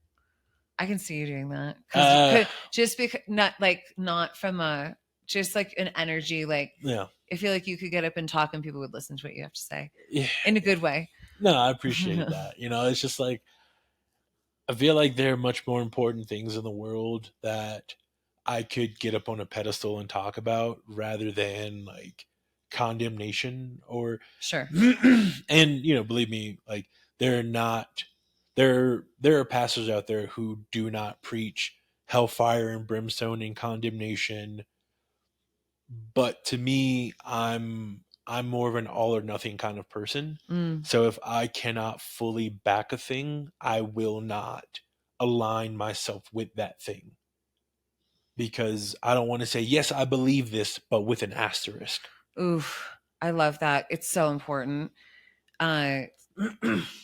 I can see you doing that Uh, because just because not from a just like an energy like yeah. I feel like you could get up and talk and people would listen to what you have to say Yeah. in a good way. No, I appreciate that. It's just like I feel like there are much more important things in the world that I could get up on a pedestal and talk about rather than like condemnation or Sure. and believe me, like there are not there are pastors out there who do not preach hellfire and brimstone and condemnation, but to me I'm more of an all or nothing kind of person. So if I cannot fully back a thing, I will not align myself with that thing because I don't want to say yes I believe this but with an asterisk. Oof. I love that. It's so important.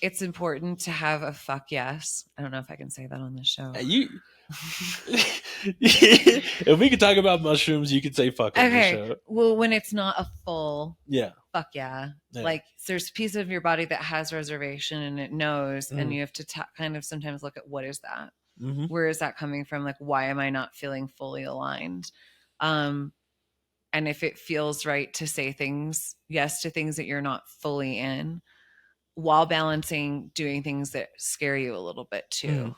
It's important to have a fuck yes. I don't know if I can say that on this show. You if we could talk about mushrooms, you could say fuck on the show. Well, when it's not a full Yeah. fuck yeah. Yeah. Like there's a piece of your body that has reservation and it knows, and you have to kind of sometimes look at what is that? Where is that coming from? Like, why am I not feeling fully aligned? And if it feels right to say things, yes, to things that you're not fully in, while balancing doing things that scare you a little bit too.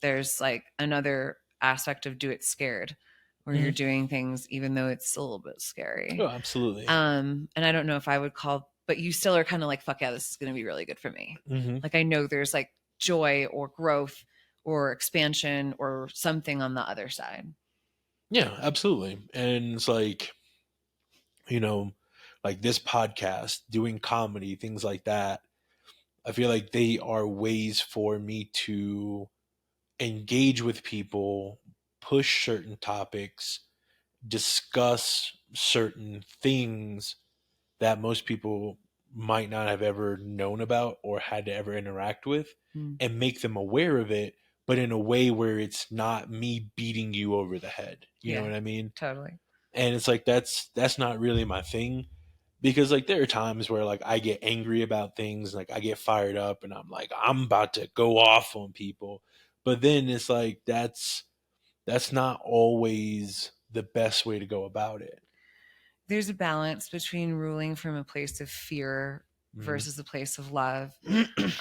There's like another aspect of do it scared where you're doing things even though it's a little bit scary. Oh, absolutely. And I don't know if I would call, but you still are kind of like, fuck yeah, this is going to be really good for me. Like I know there's like joy or growth or expansion or something on the other side. Yeah, absolutely. And it's like, like this podcast, doing comedy, things like that. I feel like they are ways for me to engage with people, push certain topics, discuss certain things that most people might not have ever known about or had to ever interact with, and make them aware of it, but in a way where it's not me beating you over the head. You know what I mean? Totally. And it's like that's not really my thing, because like there are times where like I get angry about things, like I get fired up and I'm like I'm about to go off on people. But then it's like that's not always the best way to go about it. There's a balance between ruling from a place of fear versus a place of love.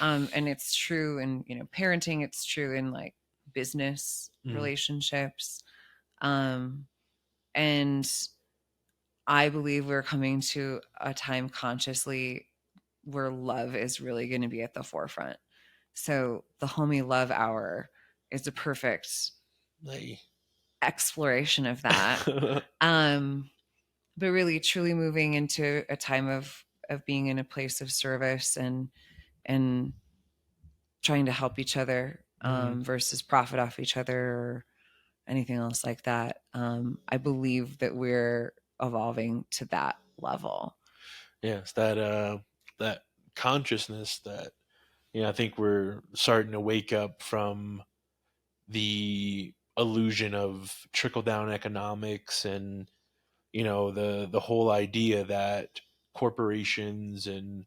And it's true in, parenting, it's true in like business relationships. And I believe we're coming to a time consciously where love is really going to be at the forefront. So the Homie Love Hour is a perfect exploration of that. But really truly moving into a time of being in a place of service and trying to help each other versus profit off each other or anything else like that. I believe that we're evolving to that level. Yes, that consciousness that I think we're starting to wake up from the illusion of trickle down economics, and the whole idea that corporations and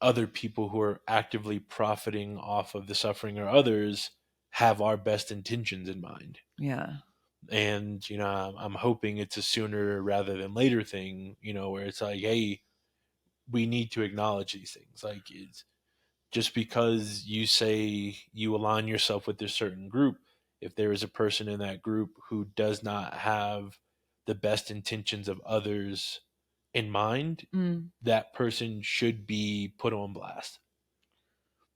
other people who are actively profiting off of the suffering of others have our best intentions in mind. Yeah. And I'm hoping it's a sooner rather than later thing, where it's like, hey, we need to acknowledge these things. Like, it's just because you say you align yourself with this certain group, if there is a person in that group who does not have the best intentions of others in mind, Mm. that person should be put on blast.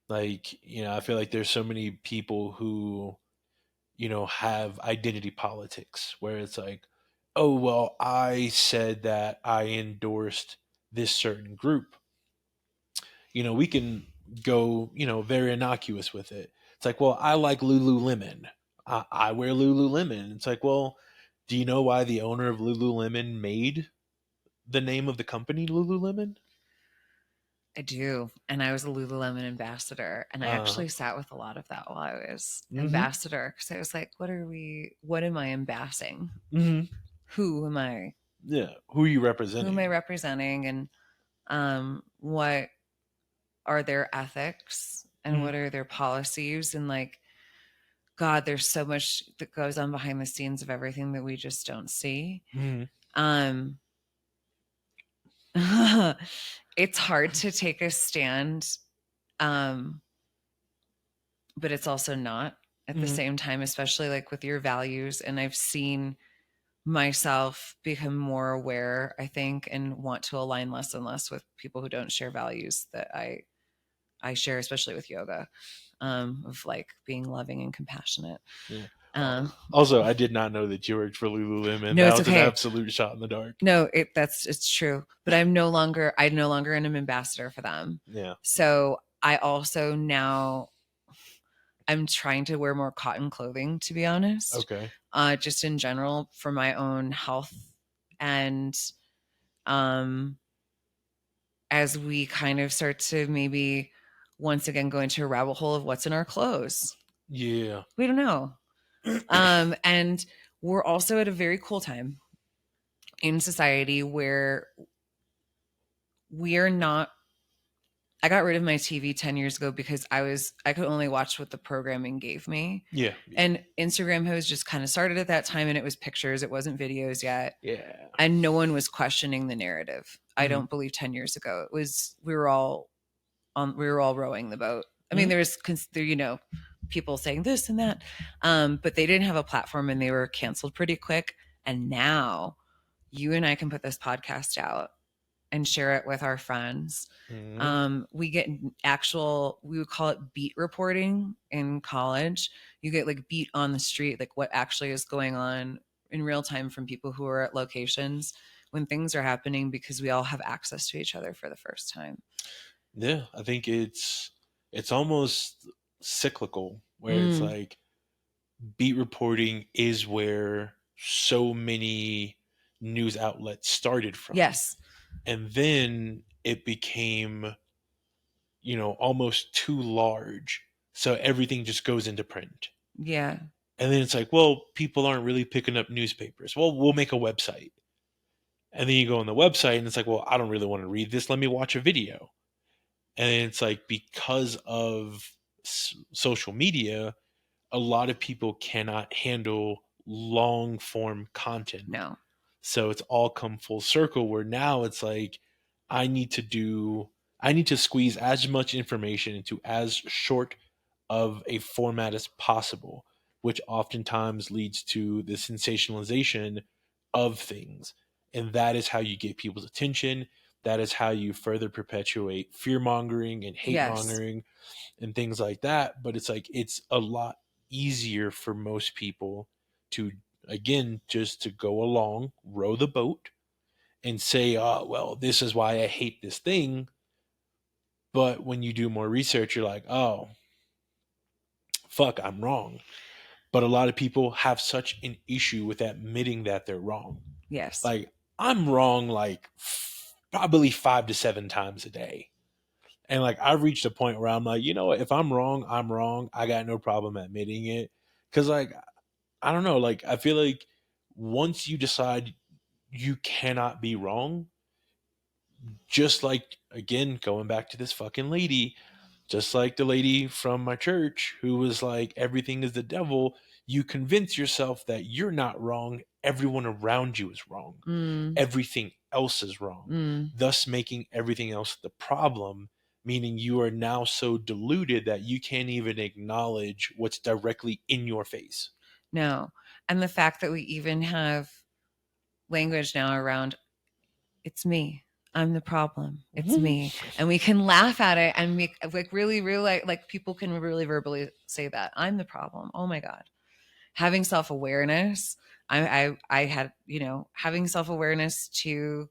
Like, I feel like there's so many people who, have identity politics where it's like, oh, well, I said that I endorsed this certain group. We can go, very innocuous with it. It's like, well, I like Lululemon. I wear Lululemon. It's like, well, do you know why the owner of Lululemon made the name of the company Lululemon? I do. And I was a Lululemon ambassador. And I Uh, actually sat with a lot of that while I was mm-hmm, ambassador. Because I was like, what am I embassing? mm-hmm. Who am I? Yeah. Who are you Who am I representing? representing? And what are their ethics? And Mm-hmm, what are their policies? And like, God, there's so much that goes on behind the scenes of everything that we just don't see. mm-hmm, Um, it's hard to take a stand, um, but it's also not at the mm-hmm. same time, especially like with your values. And I've seen myself become more aware, I think, and want to align less and less with people who don't share values that I share, especially with yoga, of like being loving and compassionate. Yeah. Um, Also, I did not know that you worked for Lululemon. no, That it's was an okay. absolute shot in the dark. No, it's true. But I no longer am an ambassador for them. Yeah. So I also now I'm trying to wear more cotton clothing, to be honest. Okay. Just in general for my own health. And um as we kind of start to maybe once again go into a rabbit hole of what's in our clothes. Yeah. We don't know. And we're also at a very cool time in society where we are not. I got rid of my TV 10 years ago because I could only watch what the programming gave me. Yeah. And Instagram was just kind of started at that time, and it was pictures, it wasn't videos yet. Yeah. And no one was questioning the narrative. I Mm-hmm. don't believe 10 years ago. It was we were all rowing the boat. I mean, Mm-hmm. there's people saying this and that, but they didn't have a platform and they were canceled pretty quick. And now you and I can put this podcast out and share it with our friends. Mm-hmm. We get we would call it beat reporting in college. You get like beat on the street, like what actually is going on in real time from people who are at locations when things are happening, because we all have access to each other for the first time. Yeah, I think it's almost cyclical where it's Mm, like beat reporting is where so many news outlets started from. yes. And then it became, almost too large. So everything just goes into print. Yeah. And then it's like, well, people aren't really picking up newspapers. Well, we'll make a website. And then you go on the website and it's like, well, I don't really want to read this. Let me watch a video. And it's like, because of social media, a lot of people cannot handle long form content. No. So it's all come full circle where now it's like, I need to do, I need to squeeze as much information into as short of a format as possible, which oftentimes leads to the sensationalization of things. And that is how you get people's attention. That is how you further perpetuate fear mongering and hate Yes. mongering and things like that. But it's like, it's a lot easier for most people to, again, just to go along, row the boat, and say, oh, well, this is why I hate this thing. But when you do more research, you're like, oh, fuck, I'm wrong. But a lot of people have such an issue with admitting that they're wrong. Yes. Like, I'm wrong like probably 5 to 7 times a day. And like I've reached a point where I'm like, you know what, if I'm wrong, I'm wrong. I got no problem admitting it. Cause like I don't know, like I feel like once you decide you cannot be wrong, just like again, going back to this fucking lady, just like the lady from my church who was like, everything is the devil, you convince yourself that you're not wrong, everyone around you is wrong. Mm, Everything else is wrong, mm. thus making everything else the problem, meaning you are now so deluded that you can't even acknowledge what's directly in your face. No. And the fact that we even have language now around it's me. I'm the problem. It's me. And we can laugh at it and make like really realize like people can really verbally say that. I'm the problem. Oh my God. Having self-awareness. I had, having self-awareness to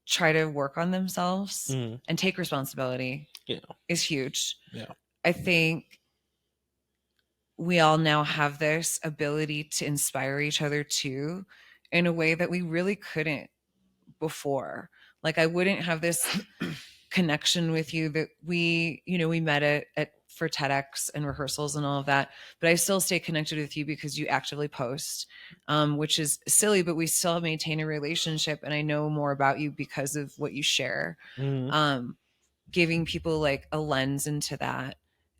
try to work on themselves Mhm. and take responsibility Yeah. is huge. Yeah. I think we all now have this ability to inspire each other too in a way that we really couldn't before. Like I wouldn't have this connection with you that we met at for TEDx and rehearsals and all of that, but I still stay connected with you because you actively post, which is silly, but we still maintain a relationship and I know more about you because of what you share. Mhm. Um, Giving people like a lens into that.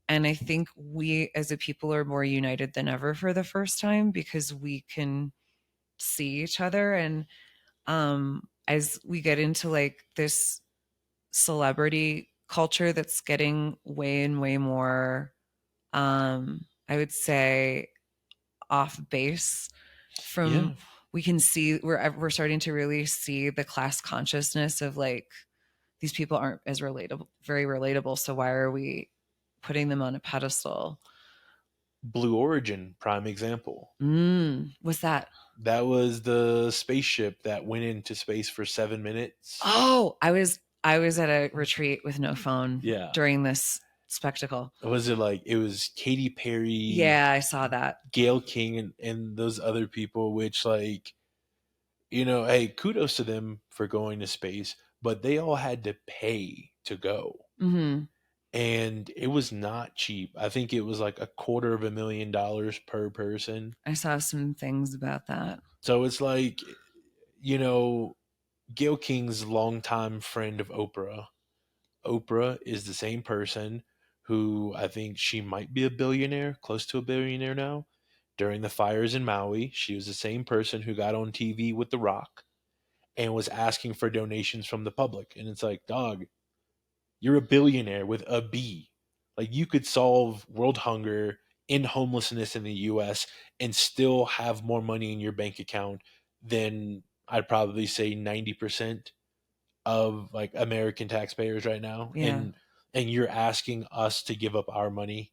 And I think we as a people are more united than ever for the first time because we can see each other. And as we get into like this celebrity culture that's getting way and way more, I would say, off base Yeah. from, we can see we're starting to really see the class consciousness of like these people aren't as relatable, very relatable. So why are we putting them on a pedestal? Blue Origin, prime example. What's that? That was the spaceship that went into space for 7 minutes. Oh, I was at a retreat with no phone Yeah. during this spectacle. Was it like it was Katy Perry, Yeah, I saw that. Gail King, and those other people, which like, hey, kudos to them for going to space, but they all had to pay to go. Hmm. And it was not cheap. I think it was like $250,000 per person. I saw some things about that. So it's like, you know, Gail King's longtime friend of Oprah. Oprah is the same person who I think she might be a billionaire, close to a billionaire now. During the fires in Maui, she was the same person who got on TV with The Rock and was asking for donations from the public. And it's like, dog, you're a billionaire with a B. Like you could solve world hunger in homelessness in the US and still have more money in your bank account than I'd probably say 90% of like American taxpayers right now. Yeah. And you're asking us to give up our money.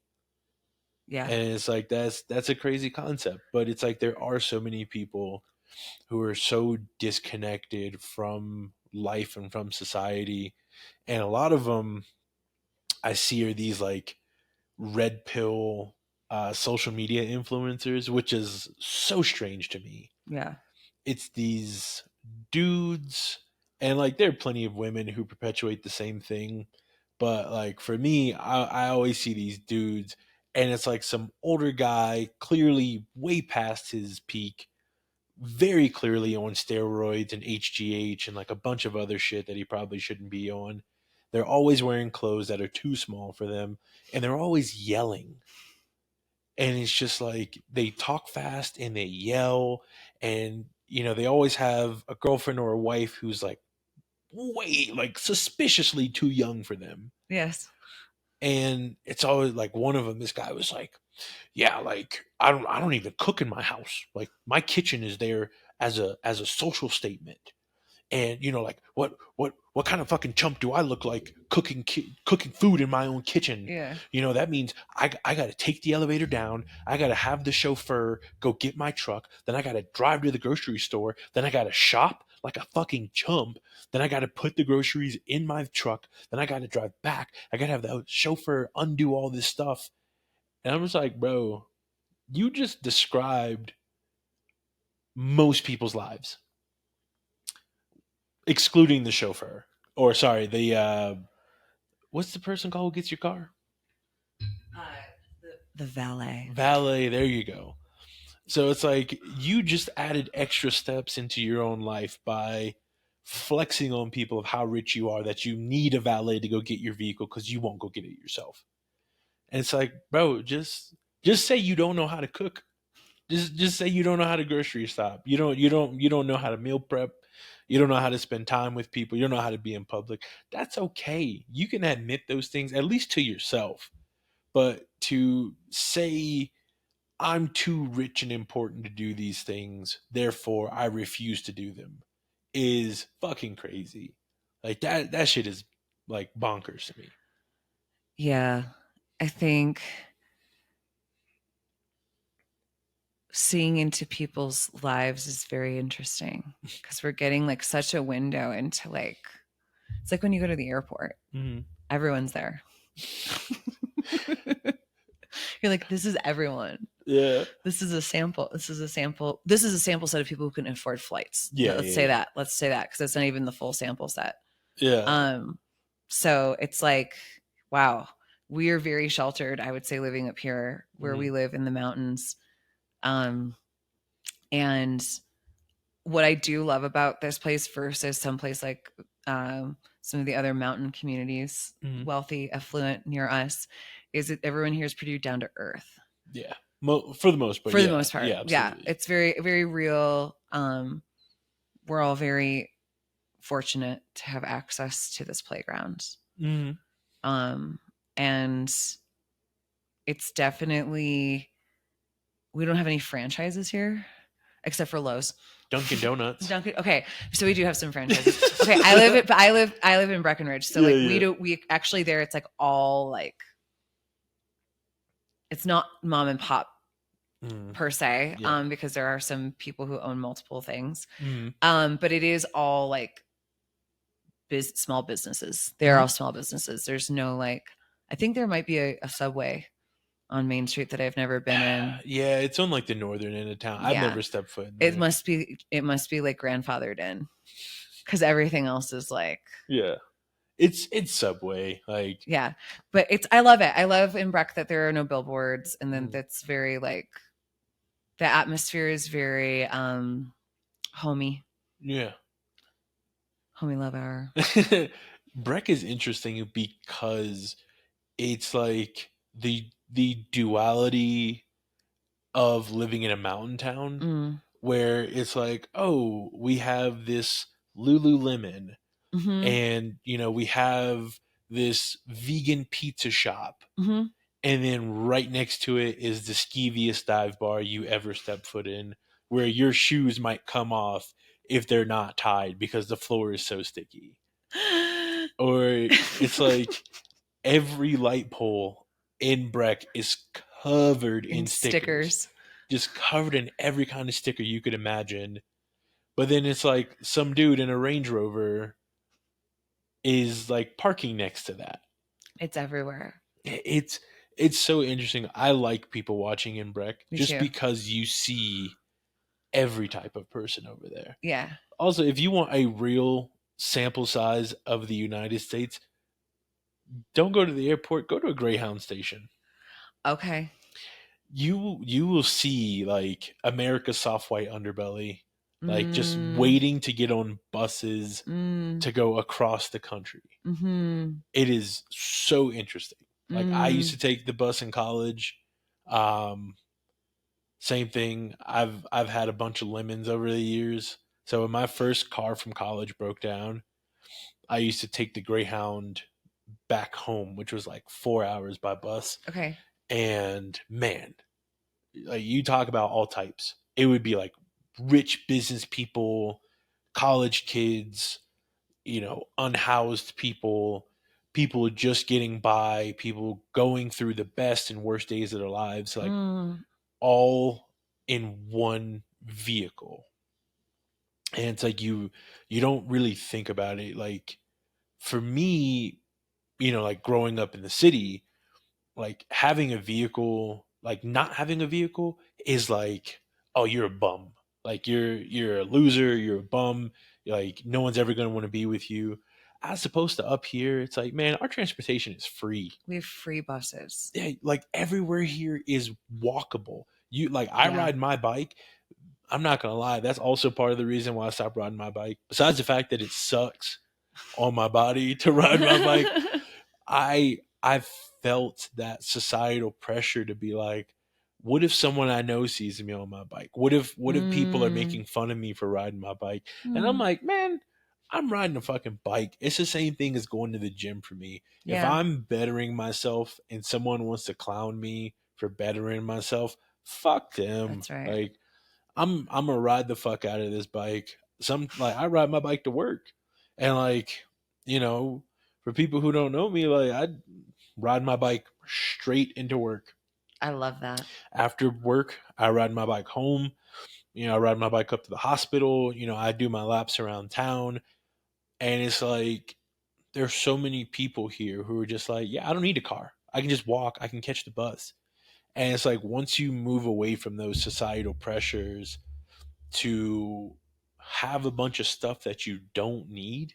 Yeah. And it's like that's a crazy concept, but it's like there are so many people who are so disconnected from life and from society, and a lot of them I see are these like red pill social media influencers, which is so strange to me. Yeah. It's these dudes, and like there are plenty of women who perpetuate the same thing, but like for me, I always see these dudes, and it's like some older guy, clearly way past his peak, very clearly on steroids and HGH and like a bunch of other shit that he probably shouldn't be on. They're always wearing clothes that are too small for them, and they're always yelling. And it's just like they talk fast and they yell, and they always have a girlfriend or a wife who's like way like suspiciously too young for them. Yes. And it's always like one of them, this guy was like, yeah, like I don't even cook in my house. Like my kitchen is there as a social statement. And like what kind of fucking chump do I look like cooking food in my own kitchen? Yeah. That means I got to take the elevator down, I got to have the chauffeur go get my truck, then I got to drive to the grocery store, then I got to shop like a fucking chump, then I got to put the groceries in my truck, then I got to drive back, I got to have the chauffeur undo all this stuff. And I'm just like, bro, you just described most people's lives. excluding the chauffeur, or sorry, the what's the person called who gets your car? Uh, the valet. Valet. There you go. So it's like you just added extra steps into your own life by flexing on people of how rich you are that you need a valet to go get your vehicle because you won't go get it yourself. And it's like, bro, just say you don't know how to cook. Just say you don't know how to grocery shop. You don't know how to meal prep. You don't know how to spend time with people. You don't know how to be in public. That's okay. You can admit those things at least to yourself. But to say I'm too rich and important to do these things, therefore I refuse to do them is fucking crazy. Like that shit is like bonkers to me. Yeah. I think seeing into people's lives is very interesting because we're getting like such a window into like, it's like when you go to the airport, Mm-hmm. everyone's there. You're like, this is everyone. Yeah. This is a sample. This is a sample. This is a sample set of people who can afford flights. Yeah. Let's yeah, say yeah. that. Let's say that because it's not even the full sample set. Yeah. So it's like, wow, we are very sheltered, I would say, living up here where we live in the mountains. And what I do love about this place versus someplace like some of the other mountain communities, wealthy, affluent near us, is that everyone here is pretty down to earth. Yeah. For the most part. For the most part. Yeah, absolutely. Yeah. It's very, very real. We're all very fortunate to have access to this playground. And it's definitely, we don't have any franchises here except for Lowe's. Dunkin' Donuts. Okay, so we do have some franchises. Okay, I live in Breckenridge, so like we actually there it's like all like, it's not mom and pop per se, because there are some people who own multiple things, but it is all like small businesses. They're all small businesses. There's no like, I think there might be a Subway on Main Street that I've never been in. Yeah, it's on like the northern end of town. I've never stepped foot in there. It must be like grandfathered in because everything else is like, yeah, it's Subway, like, yeah. But I love it. I love in Breck that there are no billboards, and then that's very like, the atmosphere is very homey. Yeah. Homey love hour. Breck is interesting because it's like the duality of living in a mountain town where it's like, oh, we have this Lululemon and we have this vegan pizza shop, and then right next to it is the skeeviest dive bar you ever step foot in, where your shoes might come off if they're not tied because the floor is so sticky. Or it's like every light pole in Breck is covered in stickers. Just covered in every kind of sticker you could imagine. But then it's like some dude in a Range Rover is like parking next to that. It's everywhere. It's so interesting. I like people watching in Breck just because you see every type of person over there. Yeah. Also, if you want a real sample size of the United States, don't go to the airport, go to a Greyhound station. Okay. You will see like America's soft white underbelly, like just waiting to get on buses to go across the country. It is so interesting. Like I used to take the bus in college. Same thing. I've had a bunch of lemons over the years. So when my first car from college broke down, I used to take the Greyhound back home, which was like 4 hours by bus. Okay. And man, like you talk about all types. It would be like rich business people, college kids, unhoused people, people just getting by, people going through the best and worst days of their lives, like all in one vehicle. And it's like you don't really think about it. Like for me, like growing up in the city, like having a vehicle, like not having a vehicle is like, oh, you're a bum. Like you're a loser, you're a bum, like no one's ever going to want to be with you. As opposed to up here, it's like, man, our transportation is free. We have free buses. Yeah, like everywhere here is walkable. You like I Yeah. ride my bike. I'm not gonna lie, that's also part of the reason why I stopped riding my bike. Besides the fact that it sucks on my body to ride my bike, I felt that societal pressure to be like, what if someone I know sees me on my bike? What if people are Mm, making fun of me for riding my bike? And I'm mm, like, man, I'm riding a fucking bike. It's the same thing as going to the gym for me. If yeah, I'm bettering myself and someone wants to clown me for bettering myself, fuck them. that's right. Like I'm gonna ride the fuck out of this bike. Some like I ride my bike to work, and like you know, for people who don't know me, like I ride my bike straight into work. I love that. After work, I ride my bike home. I ride my bike up to the hospital. I do my laps around town, and it's like there's so many people here who are just like, yeah, I don't need a car. I can just walk. I can catch the bus. And it's like once you move away from those societal pressures to have a bunch of stuff that you don't need,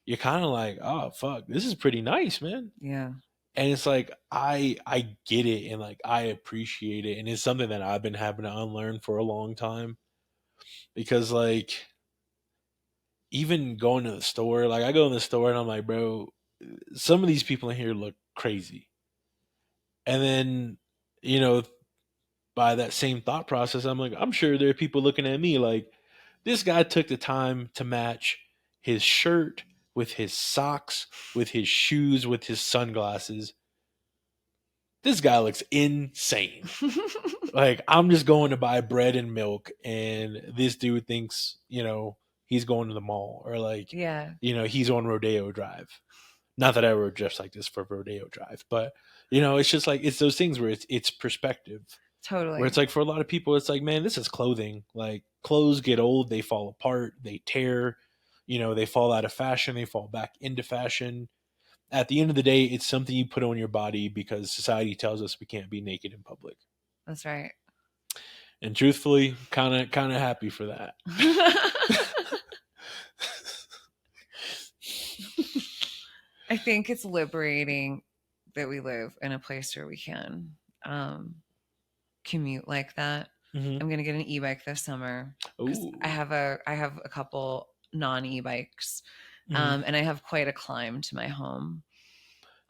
you're kind of like, oh fuck, this is pretty nice, man. Yeah, And it's like I get it and like I appreciate it, and it's something that I've been having to unlearn for a long time because like even going to the store, like I go in the store and I'm like, bro, some of these people in here look crazy. And then, you know, by that same thought process, I'm like, I'm sure there are people looking at me like, this guy took the time to match his shirt with his socks, with his shoes, with his sunglasses. This guy looks insane. Like, I'm just going to buy bread and milk, and this dude thinks, he's going to the mall or like, yeah, he's on Rodeo Drive. Not that I ever dressed like this for Rodeo Drive, but it's just like it's those things where it's perspective. Where it's totally. like for a lot of people, it's like, man, this is clothing. Like clothes get old, they fall apart, they tear, they fall out of fashion, they fall back into fashion. At the end of the day, it's something you put on your body because society tells us we can't be naked in public. That's right. And truthfully, kind of happy for that. I think it's liberating that we live in a place where we can commute like that. Mm-hmm. I'm gonna get an e-bike this summer because Ooh. I have a couple non e-bikes, Mm-hmm. and I have quite a climb to my home.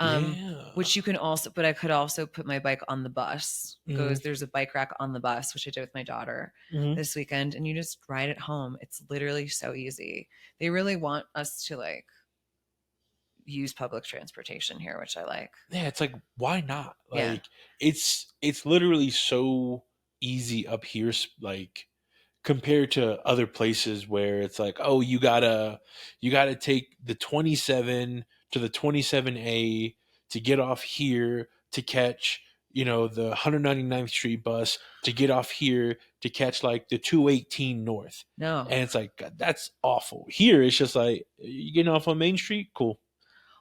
Yeah. Which you can also, but I could also put my bike on the bus. Mm-hmm. There's a bike rack on the bus, which I did with my daughter Mm-hmm. this weekend, and you just ride it home. It's literally so easy. They really want us to like use public transportation here, which I like. Yeah, it's like why not? Yeah. Like it's literally so easy up here, like compared to other places where it's like, oh, you gotta take the 27 to the 27A to get off here to catch the 199th Street bus to get off here to catch like the 218 North, No. and it's like God, that's awful. Here it's just like you getting off on Main Street, cool.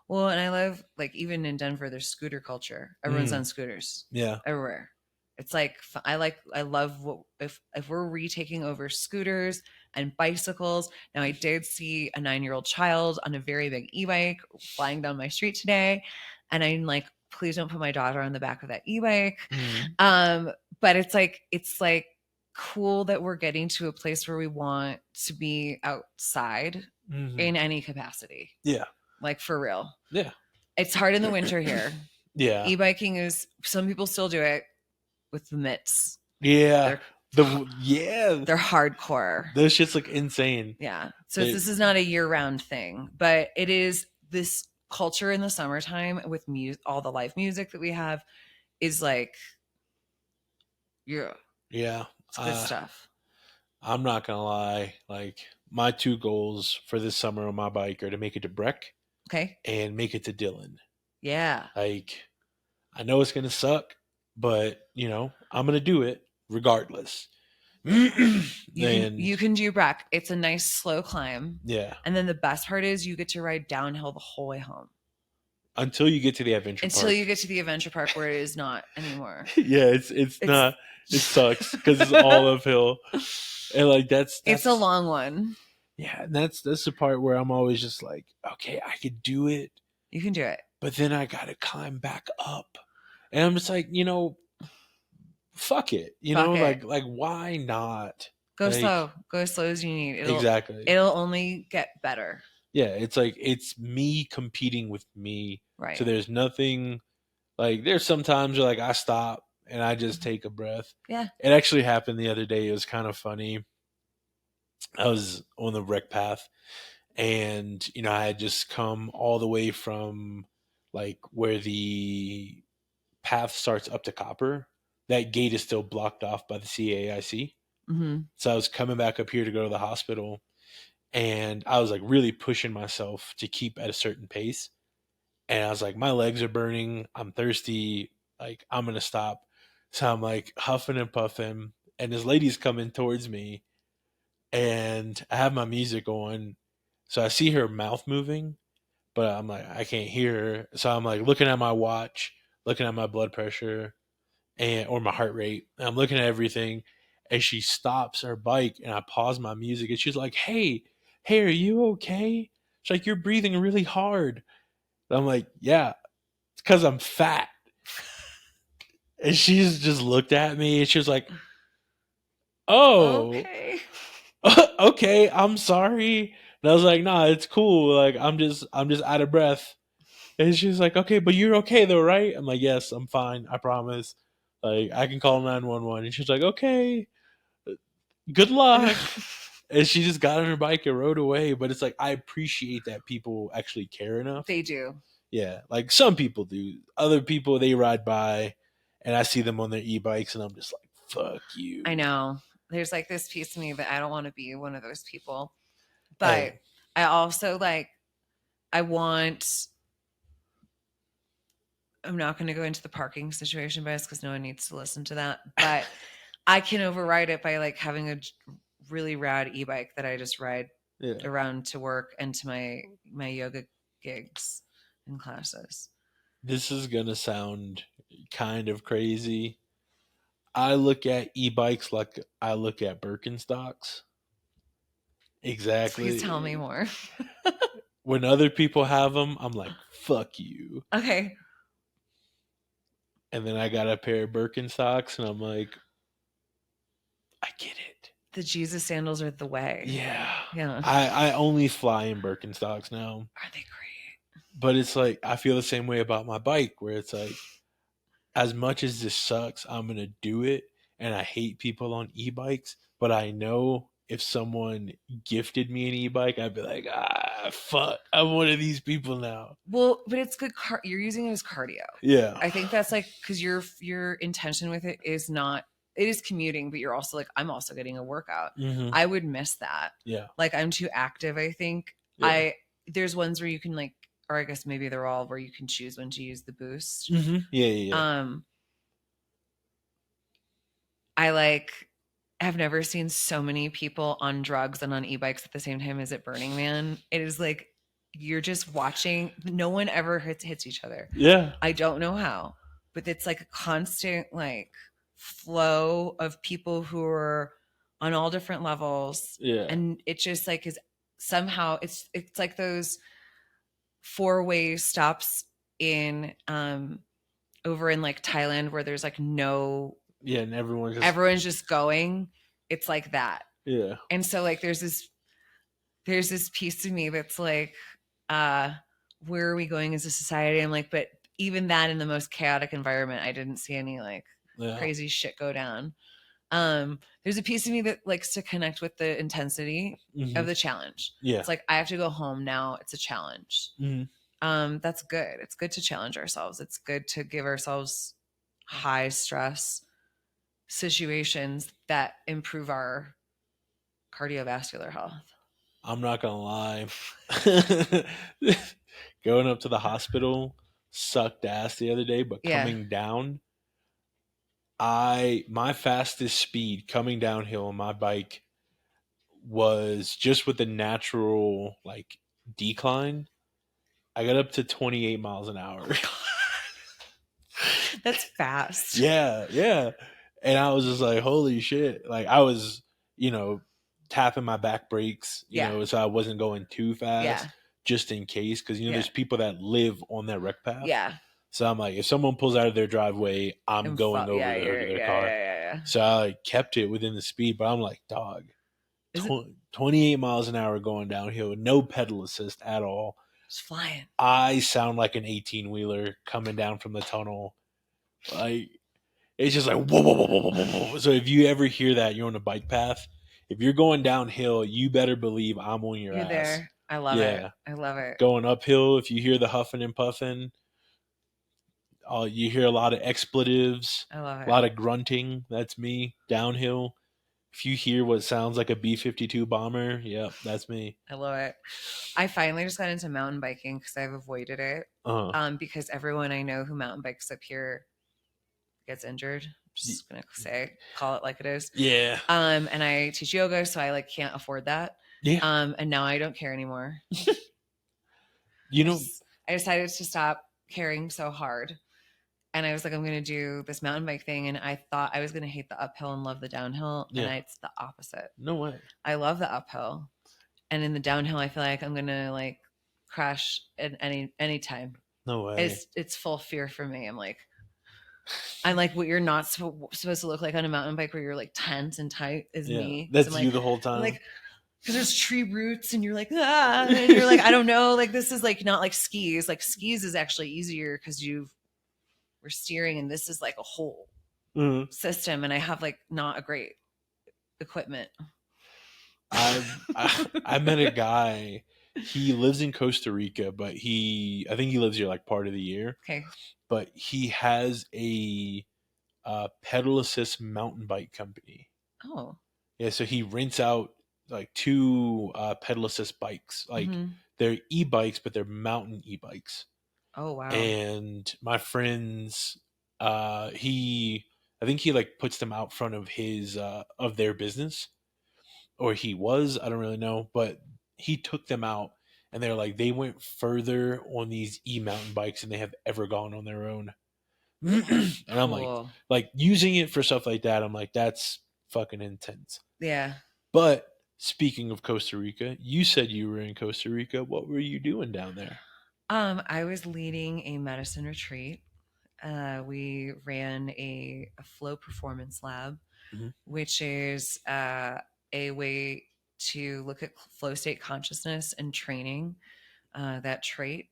Well, and I love like even in Denver, there's scooter culture. Everyone's on scooters Yeah. everywhere. It's like I love what if we're retaking over scooters and bicycles. Now I did see a 9-year-old child on a very big e-bike flying down my street today, and I'm like, please don't put my daughter on the back of that e-bike. Mhm. But it's like cool that we're getting to a place where we want to be outside Mhm. in any capacity. Yeah. Like for real. Yeah. It's hard in the winter here. Yeah. E-biking is, some people still do it with the mitts. Yeah. They're hardcore. Those shits look insane. Yeah. So this is not a year-round thing, but it is this culture in the summertime with all the live music that we have is like, yeah. Yeah. It's good stuff. I'm not gonna lie. Like my two goals for this summer on my bike are to make it to Breck. Okay. And make it to Dillon. Yeah. Like I know it's gonna suck, but I'm gonna do it regardless. You can do Breck. It's a nice slow climb. Yeah. And then the best part is you get to ride downhill the whole way home. Until you get to the adventure park. Until you get to the adventure park where it is not anymore. Yeah, it's not. It sucks because it's all uphill, and like that's it's a long one. Yeah, and that's the part where I'm always just like, okay, I could do it, You can do it. but then I gotta climb back up. And I'm just like, fuck it. Fuck it. Like why not? Go Like slow. Go as slow as you need. exactly. It'll only get better. Yeah, it's like it's me competing with me. So Right. there's nothing like there's sometimes where like I stop and I just take a breath. Yeah. It actually happened the other day. It was kind of funny. I was on the rec path and I had just come all the way from like where the path starts up to Copper. That gate is still blocked off by the CAIC. Mm-hmm. So I was coming back up here to go to the hospital and I was like really pushing myself to keep at a certain pace. And I was like, my legs are burning. I'm thirsty. Like, I'm going to stop. So I'm like huffing and puffing. And this lady's coming towards me. And I have my music on. So I see her mouth moving, but I'm like, I can't hear her. So I'm like looking at my watch, looking at my blood pressure and or my heart rate. And I'm looking at everything. And she stops her bike and I pause my music. And she's like, hey, are you okay? She's like, you're breathing really hard. And I'm like, yeah, it's because I'm fat. And she's just looked at me and she was like, oh, Okay. okay, I'm sorry. And I was like, nah, it's cool. Like I'm just out of breath. And she's like, okay, but you're okay though, right? I'm like, yes, I'm fine. I promise. Like I can call 911. And she's like, okay, good luck. And she just got on her bike and rode away. But it's like I appreciate that people actually care enough. They do. Yeah, like some people do. Other people they ride by, and I see them on their e-bikes, and I'm just like, "Fuck you." I know. There's like this piece of me that I don't want to be one of those people. But Hey, I also like, I want, I'm not going to go into the parking situation, bias, because no one needs to listen to that. But I can override it by like having a really rad e-bike that I just ride yeah, around to work and to my yoga gigs and classes. this is gonna sound kind of crazy. I look at e-bikes like I look at Birkenstocks. Please tell me Exactly. more. When other people have them, I'm like, "Fuck you." Okay. And then I got a pair of Birkenstocks, and I'm like, "I get it." The Jesus sandals are the way. Yeah. Yeah. I only fly in Birkenstocks now. Are they great? But it's like I feel the same way about my bike where it's like as much as this sucks, I'm going to do it and I hate people on e-bikes, but I know if someone gifted me an e-bike, I'd be like, "Ah, fuck. I'm one of these people now." Well, but it's good. You're using it as cardio. Yeah. I think that's like because your intention with it is not. It is commuting, but you're also like, I'm also getting a workout. Mhm. I would miss that. Yeah. Like I'm too active. I think Yeah. there's ones where you can like, or I guess maybe they're all where you can choose when to use the boost. Mhm. Yeah. I like have never seen so many people on drugs and on e-bikes at the same time as at Burning Man. It is like you're just watching. No one ever hits each other. Yeah. I don't know how, but it's like a constant like flow of people who are on all different levels. Yeah. And it just like is somehow it's like those four-way stops in over in like Thailand where there's like no Yeah, and everyone's just going. It's like that. Yeah. And so like there's this piece of me that's like, where are we going as a society? I'm like, but even that in the most chaotic environment, I didn't see any like crazy shit go down. There's a piece of me that likes to connect with the intensity of the challenge. Yeah. It's like I have to go home now. It's a challenge. That's good. It's good to challenge ourselves. It's good to give ourselves high stress situations that improve our cardiovascular health. I'm not gonna lie. Going up to the hospital sucked ass the other day, but coming down, my fastest speed coming downhill on my bike was just with the natural like decline. I got up to 28 miles an hour. That's fast. Yeah. And I was just like, holy shit. Like I was, tapping my back brakes, Yeah. so I wasn't going too fast, Yeah. just in case, because Yeah. there's people that live on that rec path. Yeah. So I'm like, if someone pulls out of their driveway, I'm going over Yeah. the hood of their car. Yeah. So I like kept it within the speed, but I'm like, dog, Is it 28 miles an hour going downhill, no pedal assist at all. just flying? I sound like an 18-wheeler coming down from the tunnel. Like, it's just like whoa, whoa, whoa, whoa, whoa, whoa. So if you ever hear that, you're on a bike path. If you're going downhill, you better believe I'm on your You're ass. there. I love it. I love it. Going uphill, if you hear the huffing and puffing, you hear a lot of expletives, I love it. a lot of grunting. That's me. Downhill, if you hear what sounds like a B-52 bomber, yep, that's me. I love it. I finally just got into mountain biking because I've avoided it. Because everyone I know who mountain bikes up here gets injured. I'm just gonna call it like it is. Yeah. And I teach yoga, so I like can't afford that. Yeah. And now I don't care anymore. I decided to stop caring so hard. And I was like, I'm going to do this mountain bike thing. And I thought I was going to hate the uphill and love the downhill. Yeah. And it's the opposite. No way. I love the uphill. And in the downhill, I feel like I'm going to like crash at any time. No way. It's full fear for me. I'm like what you're not supposed to look like on a mountain bike where you're like tense and tight is me. That's you the whole time. Like, because there's tree roots and you're like, and you're like, I don't know. Like, this is like not like skis. Like, skis is actually easier because we're steering and this is like a whole system. And I have like not a great equipment. I met a guy. He lives in Costa Rica, but I think he lives here like part of the year. Okay. But he has a pedal assist mountain bike company. Oh. Yeah, so he rents out like 2 pedal assist bikes. Like they're e-bikes, but they're mountain e-bikes. Oh wow. And my friends, I think he like puts them out front of his of their business. Or he was, I don't really know, but he took them out and they're like, they went further on these e-mountain bikes than they have ever gone on their own. And I'm like using it for stuff like that, I'm like, that's fucking intense. Yeah. But speaking of Costa Rica, you said you were in Costa Rica. What were you doing down there? I was leading a medicine retreat. We ran a flow performance lab, which is a way to look at flow state consciousness and training that trait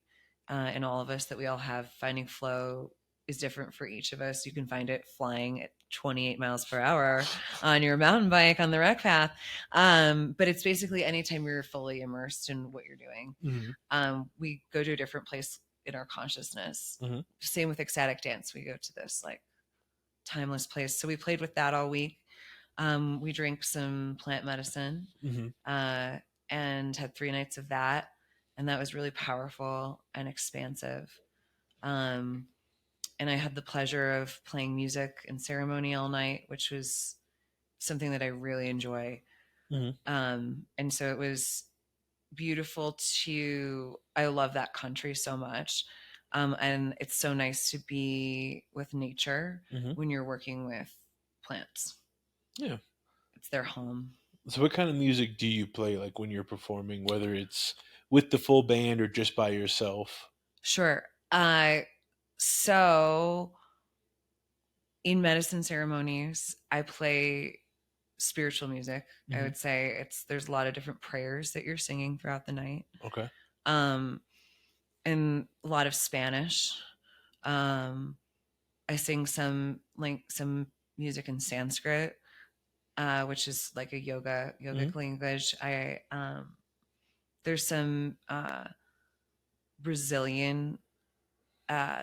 in all of us that we all have. Finding flow is different for each of us. You can find it flying at 28 miles per hour on your mountain bike on the rec path. But it's basically anytime you're fully immersed in what you're doing. We go to a different place in our consciousness. Same with ecstatic dance. We go to this like timeless place. So we played with that all week. We drank some plant medicine and had 3 nights of that. And that was really powerful and expansive. And I had the pleasure of playing music and ceremony all night, which was something that I really enjoy. And so it was beautiful I love that country so much. And it's so nice to be with nature when you're working with plants. Yeah. It's their home. So what kind of music do you play like when you're performing, whether it's with the full band or just by yourself? Sure. So in medicine ceremonies, I play spiritual music. I would say there's a lot of different prayers that you're singing throughout the night. Okay. And a lot of Spanish. I sing some music in Sanskrit, which is like a yogic language. There's some Brazilian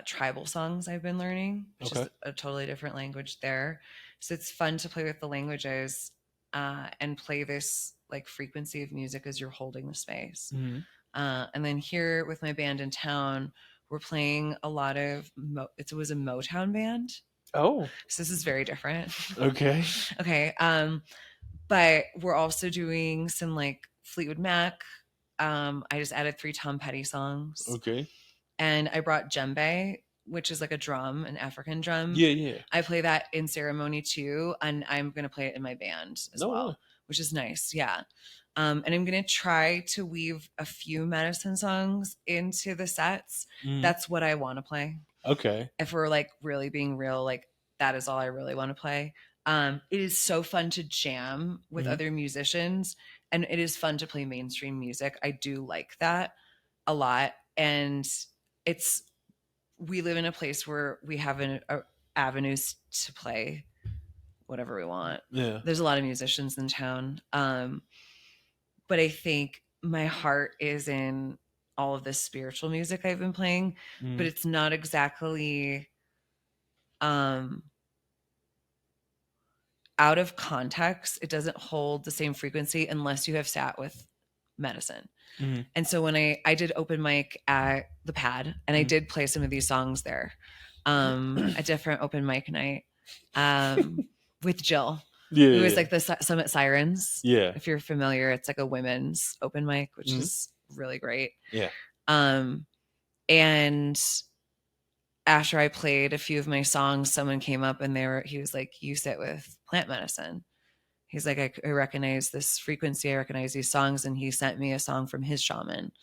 tribal songs I've been learning, which is a totally different language there. So it's fun to play with the languages and play this like frequency of music as you're holding the space. And then here with my band in town, we're playing a lot of, it was a Motown band. Oh. So this is very different. Okay. But we're also doing some like Fleetwood Mac. I just added 3 Tom Petty songs. Okay. And I brought djembe, which is like a drum, an African drum. Yeah. I play that in ceremony too, and I'm going to play it in my band as well. which is nice. Yeah. And I'm going to try to weave a few medicine songs into the sets. That's what I want to play. Okay. If we're like really being real, like that is all I really want to play. It is so fun to jam with other musicians, and it is fun to play mainstream music. I do like that a lot. And we live in a place where we have avenues to play whatever we want. Yeah. There's a lot of musicians in town. But I think my heart is in all of this spiritual music I've been playing, but it's not exactly out of context. It doesn't hold the same frequency unless you have sat with medicine. And so when I did open mic at the Pad, and I did play some of these songs there, a different open mic night with Jill. Yeah. It was like the Summit Sirens. Yeah. If you're familiar, it's like a women's open mic, which is really great. Yeah. And after I played a few of my songs, someone came up and he was like, "You sit with plant medicine." He's like, I recognize this frequency. I recognize these songs. And he sent me a song from his shaman.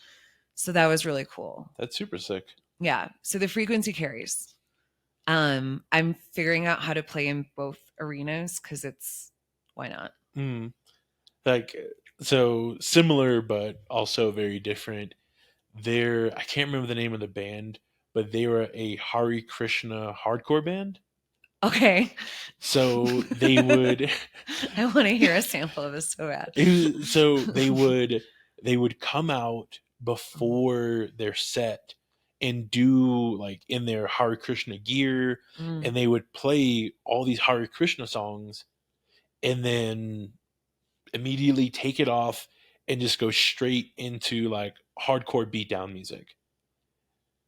So that was really cool. That's super sick. Yeah. So the frequency carries. I'm figuring out how to play in both arenas because why not? Like, so similar, but also very different. I can't remember the name of the band, but they were a Hare Krishna hardcore band. Okay. So they would. I want to hear a sample of this so bad. So they would come out before their set and do like in their Hare Krishna gear, and they would play all these Hare Krishna songs, and then immediately take it off and just go straight into like hardcore beatdown music.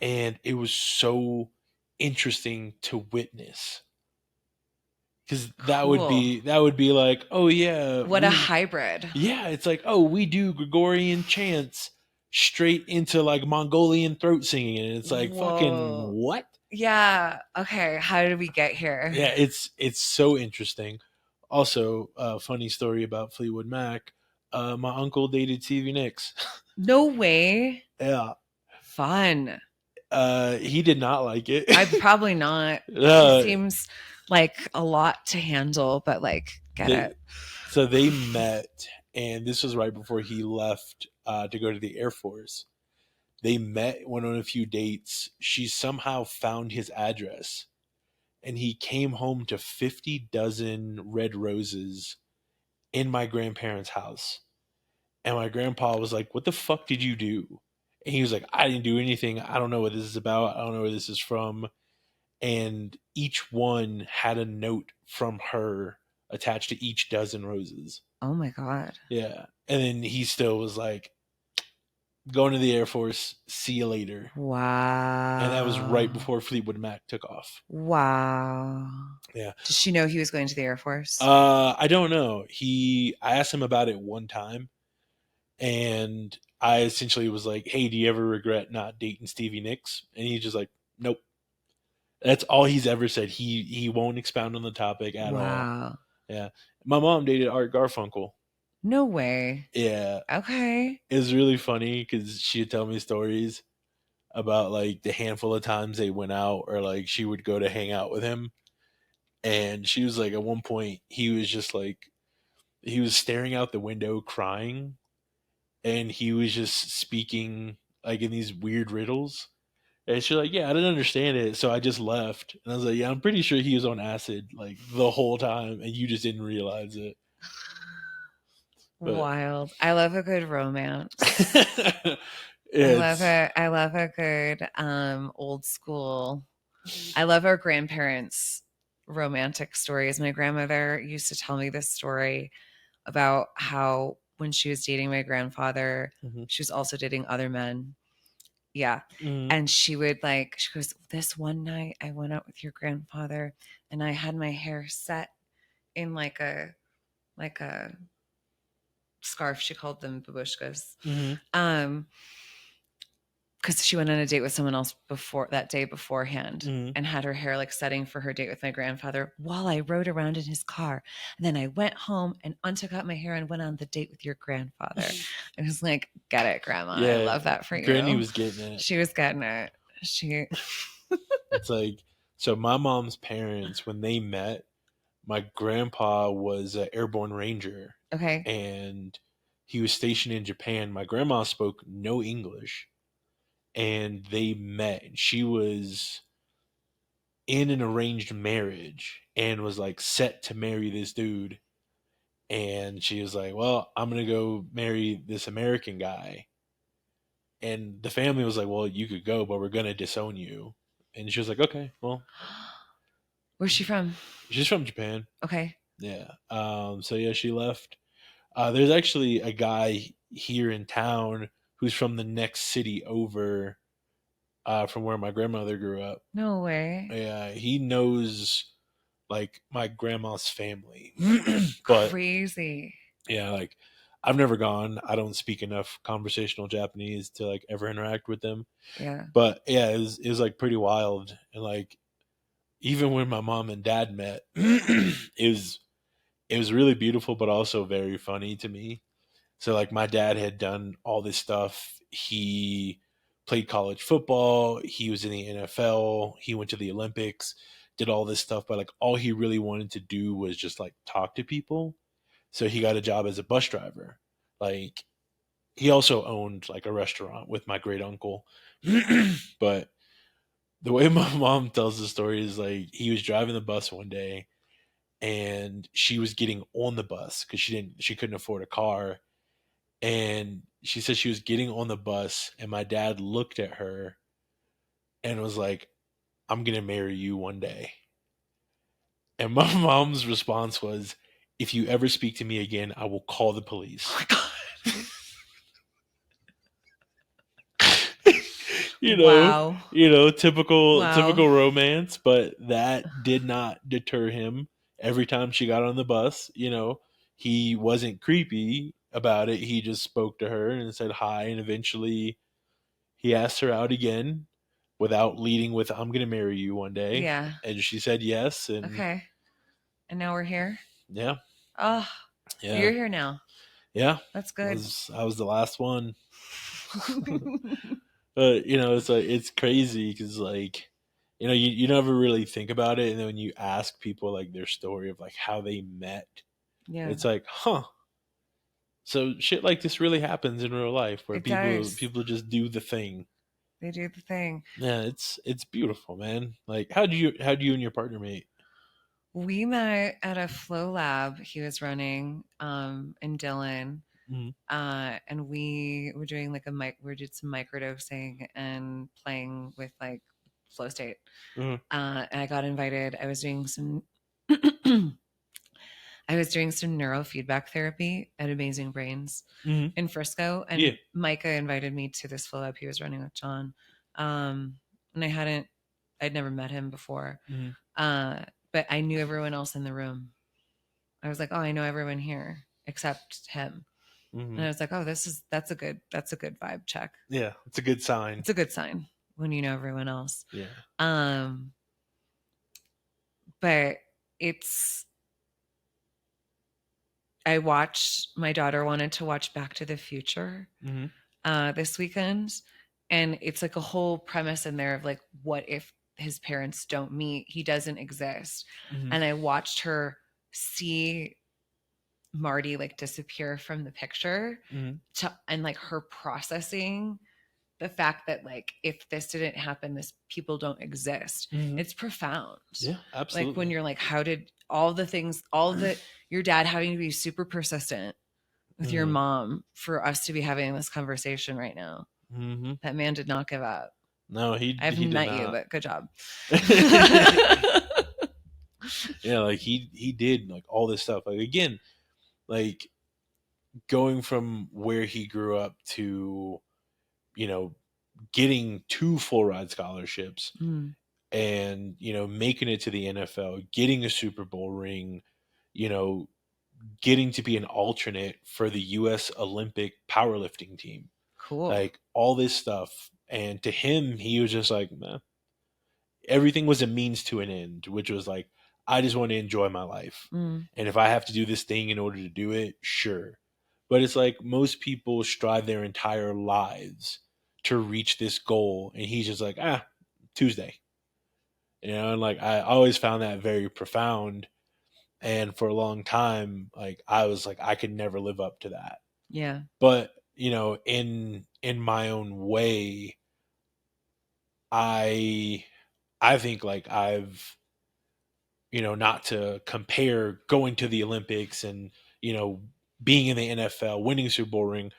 And it was so interesting to witness, because that would be like, oh yeah, what a hybrid. Yeah, it's like, oh, we do Gregorian chants straight into like Mongolian throat singing, and it's like, whoa. Fucking what? Yeah. Okay. How did we get here? Yeah, it's so interesting. Also, funny story about Fleetwood Mac. My uncle dated Stevie Nicks. No way. Yeah. Fun. He did not like it. I'd probably not. It seems like a lot to handle, but like, get it. So they met, and this was right before he left to go to the Air Force. They met, went on a few dates. She somehow found his address, and he came home to 50 dozen red roses in my grandparents' house. And my grandpa was like, "What the fuck did you do?" And he was like, "I didn't do anything. I don't know what this is about. I don't know where this is from." And each one had a note from her attached to each dozen roses. Oh my God. Yeah. And then he still was like, "Going to the Air Force. See you later." Wow. And that was right before Fleetwood Mac took off. Wow. Yeah. Did she know he was going to the Air Force? I don't know. I asked him about it one time, and I essentially was like, "Hey, do you ever regret not dating Stevie Nicks?" And he's just like, "Nope." That's all he's ever said. He won't expound on the topic at all. Yeah. My mom dated Art Garfunkel. No way. Yeah. Okay. It was really funny because she'd tell me stories about like the handful of times they went out, or like she would go to hang out with him. And she was like, at one point, he was just like, he was staring out the window crying, and he was just speaking like in these weird riddles. And she's like, "Yeah, I didn't understand it, so I just left." And I was like, "Yeah, I'm pretty sure he was on acid like the whole time, and you just didn't realize it." But wild. I love a good romance. I love a good old school. I love our grandparents' romantic stories. My grandmother used to tell me this story about how when she was dating my grandfather, she was also dating other men. Yeah. And she goes, "This one night I went out with your grandfather and I had my hair set in like a scarf." She called them babushkas. because she went on a date with someone else before that day beforehand Mm-hmm. and had her hair like setting for her date with my grandfather while I rode around in his car. And then I went home and untook out my hair and went on the date with your grandfather. I was like, get it, Grandma. I Yeah, love that for Granny you. was getting it. She was getting it. She It's like, so my mom's parents, when they met, my grandpa was an airborne ranger, okay. and he was stationed in Japan. My grandma spoke no English, and they met. And she was in an arranged marriage and was like set to marry this dude. And she was like, "Well, I'm gonna go marry this American guy." And the family was like, "Well, you could go, but we're gonna disown you." And she was like, "Okay, well." Where's she from? She's from Japan. Okay. Yeah. So yeah, she left. There's actually a guy here in town who's from the next city over, from where my grandmother grew up. No way. Yeah, he knows like my grandma's family, but Crazy. yeah, like I've never gone. I don't speak enough conversational Japanese to like ever interact with them. Yeah. But yeah, it was like pretty wild, and like even when my mom and dad met, it was really beautiful, but also very funny to me. So like my dad had done all this stuff. He played college football. He was in the NFL. He went to the Olympics, did all this stuff, but like all he really wanted to do was just like talk to people. So he got a job as a bus driver. Like he also owned like a restaurant with my great uncle. But the way my mom tells the story is like he was driving the bus one day and she was getting on the bus because she couldn't afford a car, and she said she was getting on the bus and my dad looked at her and was like, "I'm gonna marry you one day." And my mom's response was, "If you ever speak to me again, I will call the police." Oh my God. you know, Wow. typical Wow. romance, but that did not deter him. Every time she got on the bus, he wasn't creepy about it. He just spoke to her and said hi, and eventually he asked her out again without leading with "I'm going to marry you one day." Yeah. And she said yes, and Okay. And now we're here. yeah. Oh, Yeah. you're here now. Yeah. That's I good. was the last one. But it's like it's crazy because like you never really think about it, and then when you ask people like their story of like how they met, Yeah, it's like, huh, so shit like this really happens in real life where it people does. people just do the thing. They do the thing. Yeah, it's beautiful, man. Like how do you and your partner meet? We met at a flow lab he was running in Dillon. Mm-hmm. And we were doing like we did some microdosing and playing with like flow state. Mm-hmm. And I got invited. I was doing some I was doing some neurofeedback therapy at Amazing Brains Mm-hmm. in Frisco, Yeah. and Micah invited me to this flow lab he was running with John. And I'd never met him before, Mm-hmm. but I knew everyone else in the room. I was like, oh, I know everyone here except him. Mm-hmm. And I was like, oh, that's a good vibe check. Yeah, it's a good sign. It's a good sign when you know everyone else. Yeah. But my daughter wanted to watch Back to the Future this weekend. And it's like a whole premise in there of like, what if his parents don't meet? He doesn't exist. Mm-hmm. And I watched her see Marty like disappear from the picture and like her processing the fact that like if this didn't happen, this people don't exist. It's profound. Yeah, absolutely. Like when you're like, how did your dad having to be super persistent with your mom for us to be having this conversation right now. That man did not give up. No, I haven't met you, but good job. Yeah, like he did like all this stuff. Like again, like going from where he grew up to, getting 2 full ride scholarships and, making it to the NFL, getting a Super Bowl ring, getting to be an alternate for the US Olympic powerlifting team. Cool. Like all this stuff And to him, he was just like, nah, everything was a means to an end, which was like, I just want to enjoy my life. Mm. And if I have to do this thing in order to do it, sure. But it's like most people strive their entire lives to reach this goal. And he's just like, Tuesday. And like, I always found that very profound. And for a long time, like, I was like, I could never live up to that. Yeah. But, in my own way, I I think like I've, not to compare going to the Olympics and, being in the NFL, winning Super Bowl ring,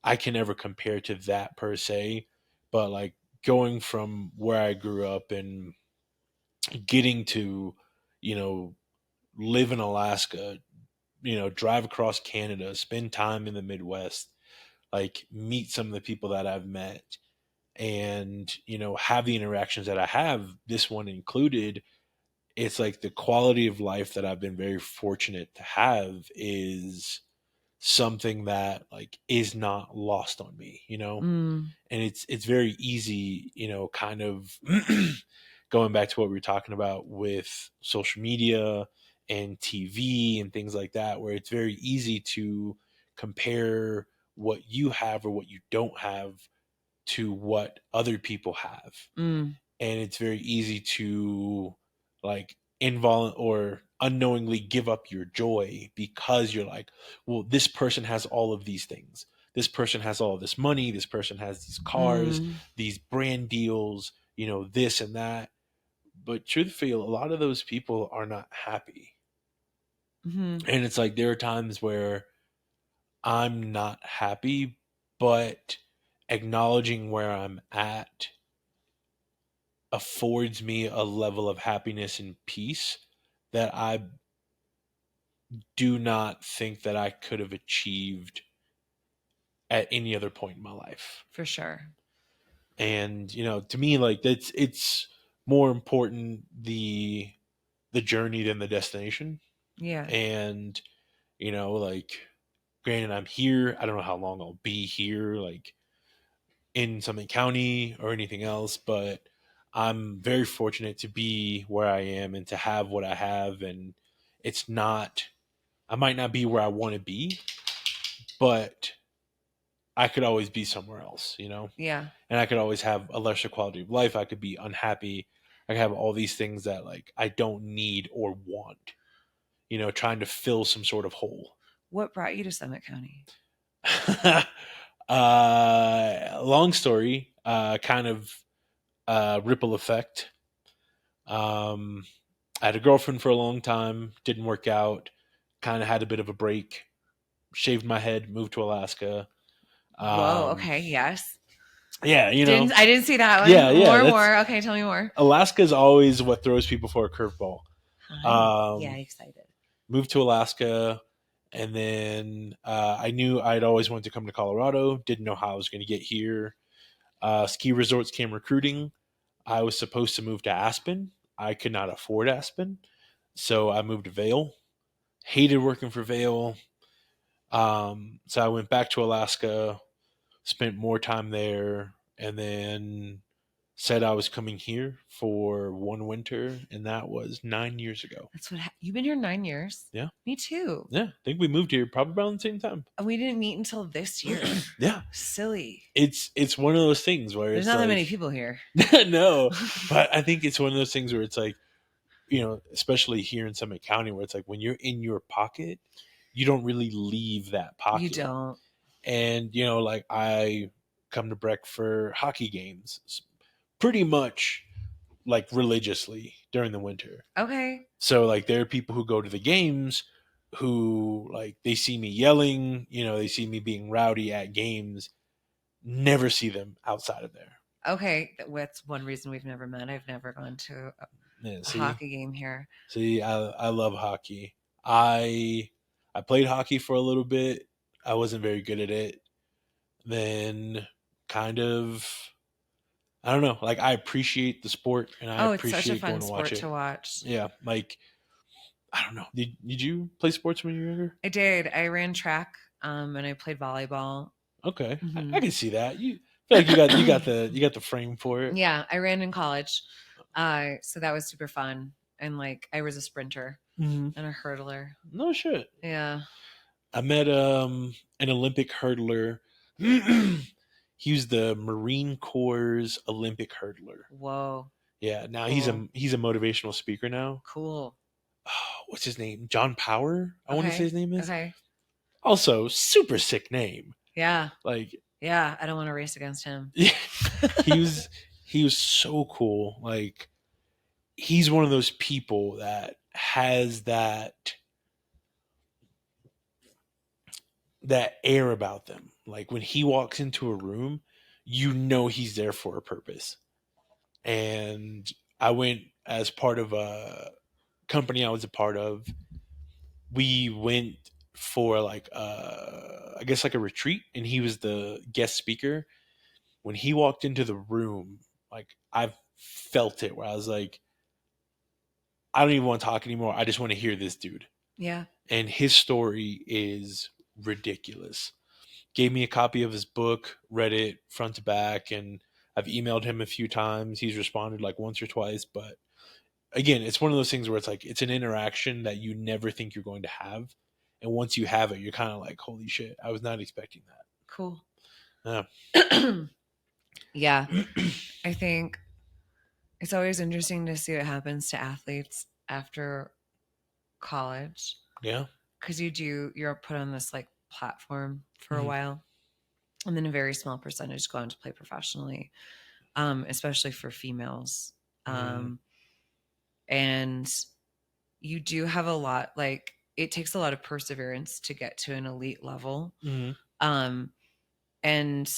I can never compare to that per se. But like going from where I grew up and getting to, you know, live in Alaska, drive across Canada, spend time in the Midwest, like meet some of the people that I've met and, have the interactions that I have, this one included, it's like the quality of life that I've been very fortunate to have is something that like is not lost on me. Mm. And it's very easy, kind of going back to what we were talking about with social media and TV and things like that, where it's very easy to compare what you have or what you don't have to what other people have. Mm. And it's very easy to like invol or unknowingly give up your joy because you're like, well, this person has all of these things. This person has all this money. This person has these cars, Mm. these brand deals, this and that. But truthfully, a lot of those people are not happy. Mm-hmm. And it's like there are times where I'm not happy, but acknowledging where I'm at affords me a level of happiness and peace that I do not think that I could have achieved at any other point in my life. For sure. And to me, like it's more important the journey than the destination. Yeah. And like granted, I'm here. I don't know how long I'll be here, like in Summit County or anything else, but I'm very fortunate to be where I am and to have what I have. And it's not, I might not be where I want to be, but I could always be somewhere else. Yeah. And I could always have a lesser quality of life. I could be unhappy. I could have all these things that like I don't need or want, trying to fill some sort of hole. What brought you to Summit County? Long story, kind of ripple effect. Um, I had a girlfriend for a long time, didn't work out, kind of had a bit of a break, shaved my head, moved to Alaska. Whoa. Um, Okay. Yes. yeah, I didn't see that yeah, one. yeah. More. Okay. Tell me more. Alaska's always what throws people for a curveball. Yeah. Um, Excited. moved to Alaska, and then I knew I'd always wanted to come to Colorado. Didn't know how I was going to get here. Ski resorts came recruiting. I was supposed to move to Aspen. I could not afford Aspen, so I moved to Vail. Hated working for Vail. So I went back to Alaska, spent more time there, and then said I was coming here for one winter, and that was 9 years ago. That's what you've been here 9 years. Yeah, Me too. yeah. I think we moved here probably around the same time. And we didn't meet until this year. Yeah, Silly. it's one of those things where There's it's not that like, many people here. no, but I think it's one of those things where it's like, especially here in Summit County, where it's like when you're in your pocket, you don't really leave that pocket. You don't. And like I come to Breck for hockey games, pretty much like religiously during the winter. Okay. So like there are people who go to the games who like they see me yelling, they see me being rowdy at games, never see them outside of there. Okay. That's one reason we've never met. I've never gone to Yeah, a hockey game here. See, I love hockey. I played hockey for a little bit. I wasn't very good at it. Then kind of I don't know, like I appreciate the sport and I Oh, it's such a appreciate going fun to watch sport it. to watch. Yeah, like I don't know. Did you play sports when you were younger? I did. I ran track and I played volleyball. Okay. Mhm. I can see that. feel like you got the frame for it. Yeah, I ran in college. So that was super fun. And like I was a sprinter Mm-hmm. and a hurdler. No shit. Yeah. I met an Olympic hurdler. He was the Marine Corps Olympic hurdler. Whoa. Yeah, now Cool. he's a motivational speaker now. Cool. Oh, what's his name? John Power, I want to say Okay. his name is. Okay. Also, super sick name. Yeah. Like, Yeah. I don't want to race against him. he was he was so cool. Like, he's one of those people that has that air about them. Like when he walks into a room, you know he's there for a purpose. And I went as part of a company I was a part of. We went for like I guess like a retreat, and he was the guest speaker. When he walked into the room, like I felt it where I was like, I don't even want to talk anymore. I just want to hear this dude. Yeah. And his story is ridiculous. Gave me a copy of his book, read it front to back, and I've emailed him a few times. He's responded like once or twice, but again, it's one of those things where it's like it's an interaction that you never think you're going to have, and once you have it, you're kind of like, holy shit, I was not expecting that. Cool. Yeah. Yeah. I think it's always interesting to see what happens to athletes after college. Yeah. Because you're put on this like platform for a Mhm. while. And then a very small percentage go on to play professionally, especially for females. And you do have a lot, like, it takes a lot of perseverance to get to an elite level. Mhm. And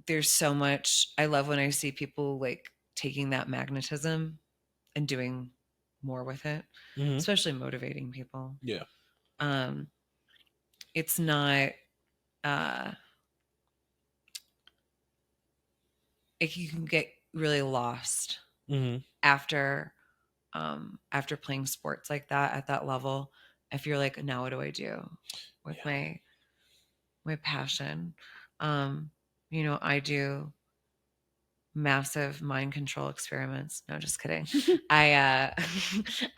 there's so much, I love when I see people like taking that magnetism and doing more with it, Mhm. especially motivating people. Yeah. It's not, you can get really lost Mhm. after playing sports like that at that level. If you're like, now what do I do with Yeah. my passion? I do massive mind control experiments. No, just kidding. I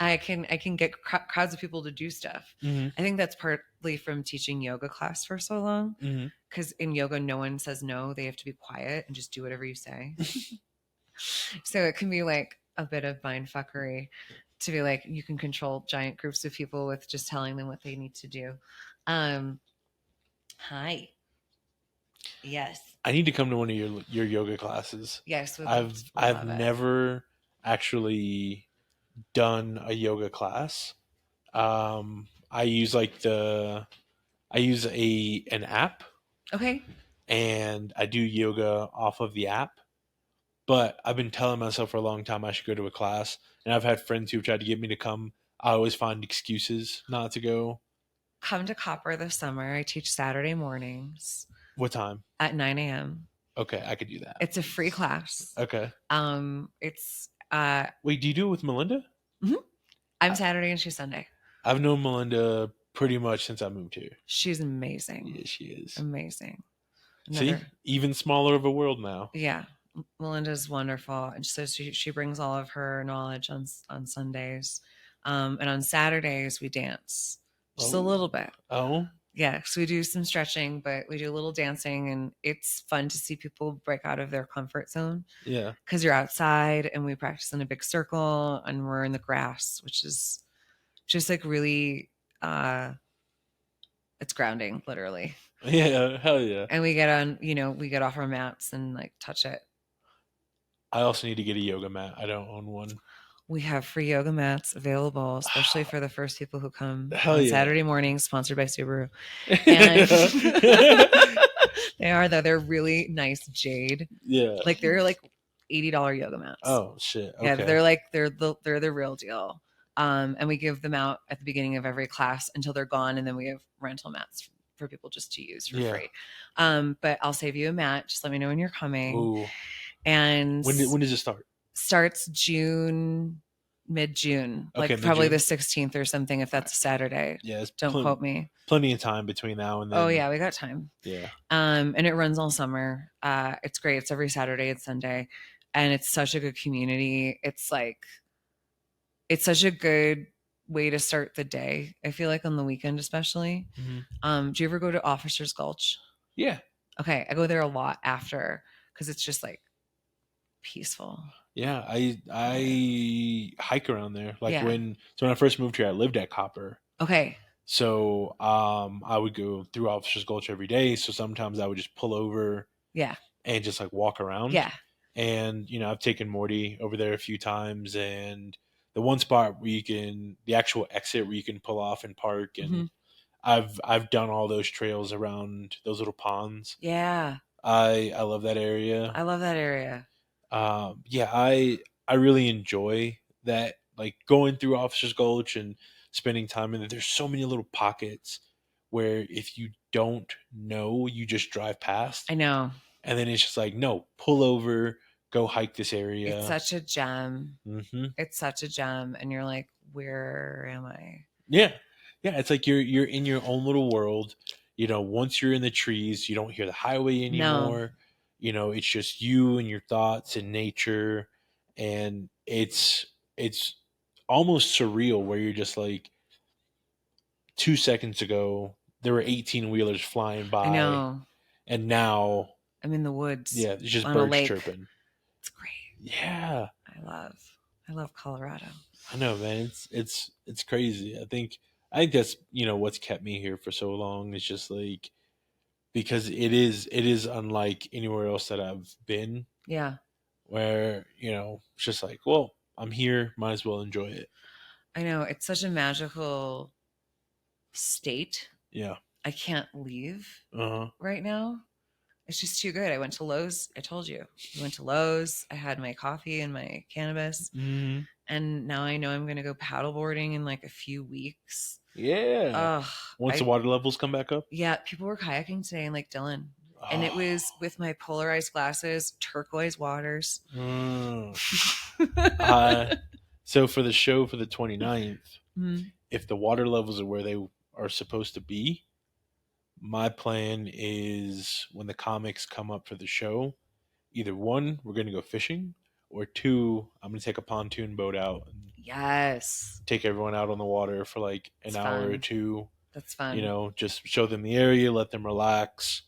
I can get crowds of people to do stuff. Mhm. I think that's partly from teaching yoga class for so long. Mhm. Because in yoga, no one says no. They have to be quiet and just do whatever you say. So it can be like a bit of mind fuckery to be like, you can control giant groups of people with just telling them what they need to do. Hi. Yes. I need to come to one of your yoga classes. Yes. I've Love it. never actually done a yoga class. I use an app, Okay. and I do yoga off of the app. But I've been telling myself for a long time I should go to a class, and I've had friends who've tried to get me to come. I always find excuses not to go. Come to Copper this summer. I teach Saturday mornings What time? at 9 a.m. Okay, I could do that. It's a free class. Okay. It's Wait, do you do it with Melinda? I'm Saturday and she's Sunday. I've known Melinda pretty much since I moved here. She's amazing. Yeah, she is. Amazing. See, even smaller of a world now. Yeah, Melinda's wonderful, and so she brings all of her knowledge on Sundays, and on Saturdays we dance just a little bit. Oh, yeah. So we do some stretching, but we do a little dancing, and it's fun to see people break out of their comfort zone. Yeah, because you're outside, and we practice in a big circle, and we're in the grass, which is just like really, it's grounding, literally. Yeah, hell yeah. And we get off our mats and like touch it. I also need to get a yoga mat. I don't own one. We have free yoga mats available, especially for the first people who come Hell on yeah. Saturday morning, sponsored by Subaru. And they are, though. They're really nice jade. Yeah. Like they're like $80 yoga mats. Oh shit. Okay. Yeah, they're the real deal. And we give them out at the beginning of every class until they're gone, and then we have rental mats for people just to use for free. But I'll save you a mat. Just let me know when you're coming. Ooh. And when does it start? Starts June mid-June, like probably the mid-June. 16th or something, if that's a Saturday. Yeah, it's Don't quote me. plenty of time between now and then. Oh yeah, we got time. Yeah. And it runs all summer. It's great. It's every Saturday and Sunday, and it's such a good community. It's like it's such a good way to start the day. I feel like on the weekend, especially. Do you ever go to Officers Gulch? Yeah. Okay, I go there a lot after because it's just like peaceful. Yeah, I hike around there. Like Yeah. when I first moved here, I lived at Copper. Okay. So I would go through Officers Gulch every day. So sometimes I would just pull over Yeah. and just like walk around. Yeah. And I've taken Morty over there a few times, and the one spot where the actual exit where you can pull off and park, and I've done all those trails around those little ponds. Yeah. I love that area. I love that area. Yeah, I really enjoy that, like going through Officers Gulch and spending time in it. There's so many little pockets where if you don't know, you just drive past. I know. And then it's just like, no, pull over, go hike this area. It's such a gem. Mm-hmm. It's such a gem, and you're like, where am I? Yeah, yeah. It's like you're in your own little world. Once you're in the trees, you don't hear the highway anymore. No. It's just you and your thoughts and nature, and it's almost surreal where you're just like, 2 seconds ago there were 18 wheelers flying by. I know. And now I'm in the woods. yeah, it's just on birds a lake. chirping. It's great. Yeah, I love Colorado. I know, man. It's crazy. I think that's what's kept me here for so long. It's just like, because it is unlike anywhere else that I've been. Yeah. Where it's just like, well, I'm here, might as well enjoy it. I know, it's such a magical state. Yeah. I can't leave Uh-huh. right now. It's just too good. I went to Lowe's. I told you. I went to Lowe's. I had my coffee and my cannabis. Mm-hmm. And now I know I'm going to go paddleboarding in like a few weeks. Yeah. Once the water levels come back up. Yeah. People were kayaking today in Lake Dillon. And it was with my polarized glasses, turquoise waters. So for the show for the 29th, mm-hmm. if the water levels are where they are supposed to be, my plan is when the comics come up for the show, either one, we're going to go fishing, or two, I'm going to take a pontoon boat out and take everyone out on the water for like an hour or two. That's fun. Just show them the area, let them relax.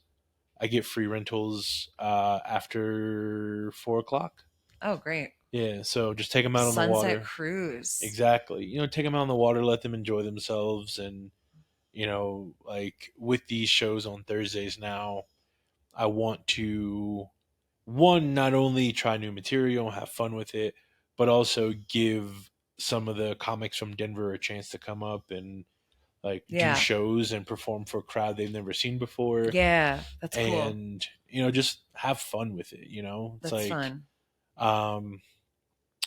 I get free rentals after 4:00. Oh, great. Yeah, so just take them out on the water. Sunset cruise. Exactly. Take them out on the water, let them enjoy themselves. And, like with these shows on Thursdays now, I want to, one, not only try new material and have fun with it, but also give some of the comics from Denver a chance to come up and like do shows and perform for a crowd they've never seen before. Yeah, that's cool. And, just have fun with it, It's that's like, fun.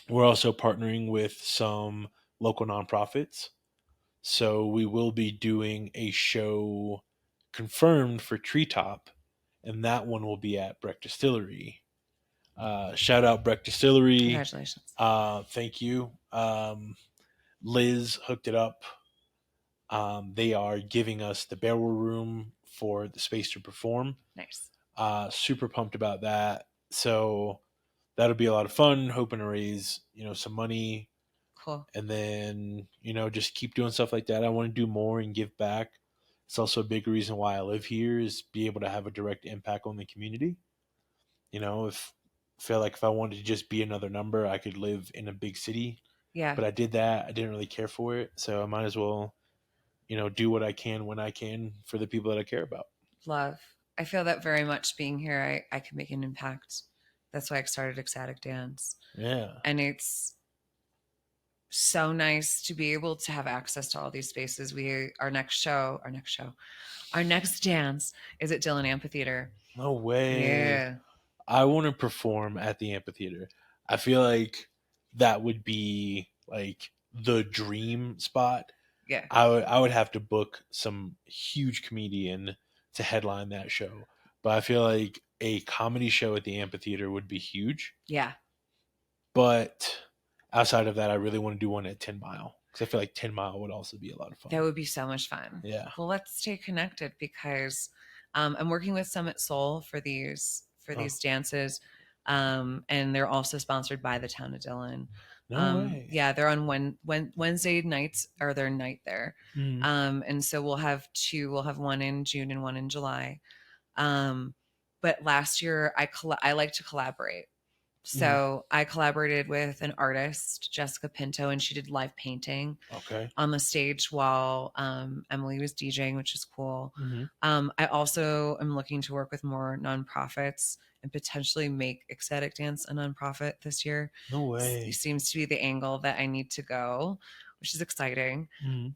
We're also partnering with some local nonprofits. So we will be doing a show confirmed for Treetop, and that one will be at Breck Distillery. Shout out Breck Distillery. Congratulations. Thank you. Liz hooked it up. They are giving us the barrel room for the space to perform. Nice. Super pumped about that. So that'll be a lot of fun. Hoping to raise, some money. Cool. And then, just keep doing stuff like that. I want to do more and give back. It's also a big reason why I live here, is be able to have a direct impact on the community. If I feel like if I wanted to just be another number, I could live in a big city. Yeah. But I did that. I didn't really care for it. So I might as well, do what I can when I can for the people that I care about. Love. I feel that very much being here. I can make an impact. That's why I started Ecstatic Dance. Yeah. And it's so nice to be able to have access to all these spaces. Our next dance is at Dillon Amphitheater. No way. Yeah. I want to perform at the amphitheater. I feel like that would be like the dream spot. Yeah. I would have to book some huge comedian to headline that show. But I feel like a comedy show at the amphitheater would be huge. Yeah. But outside of that, I really want to do one at 10 Mile because I feel like 10 Mile would also be a lot of fun. That would be so much fun. Yeah. Well, let's stay connected because I'm working with Summit Soul for these dances, and they're also sponsored by the town of Dillon. No way. Yeah, they're on Wednesday nights are their night there, and so we'll have two. We'll have one in June and one in July. But last year I like to collaborate. So I collaborated with an artist, Jessica Pinto, and she did live painting on the stage while Emily was DJing, which is cool. I also am looking to work with more nonprofits and potentially make ecstatic dance a nonprofit this year. No way. It seems to be the angle that I need to go, which is exciting.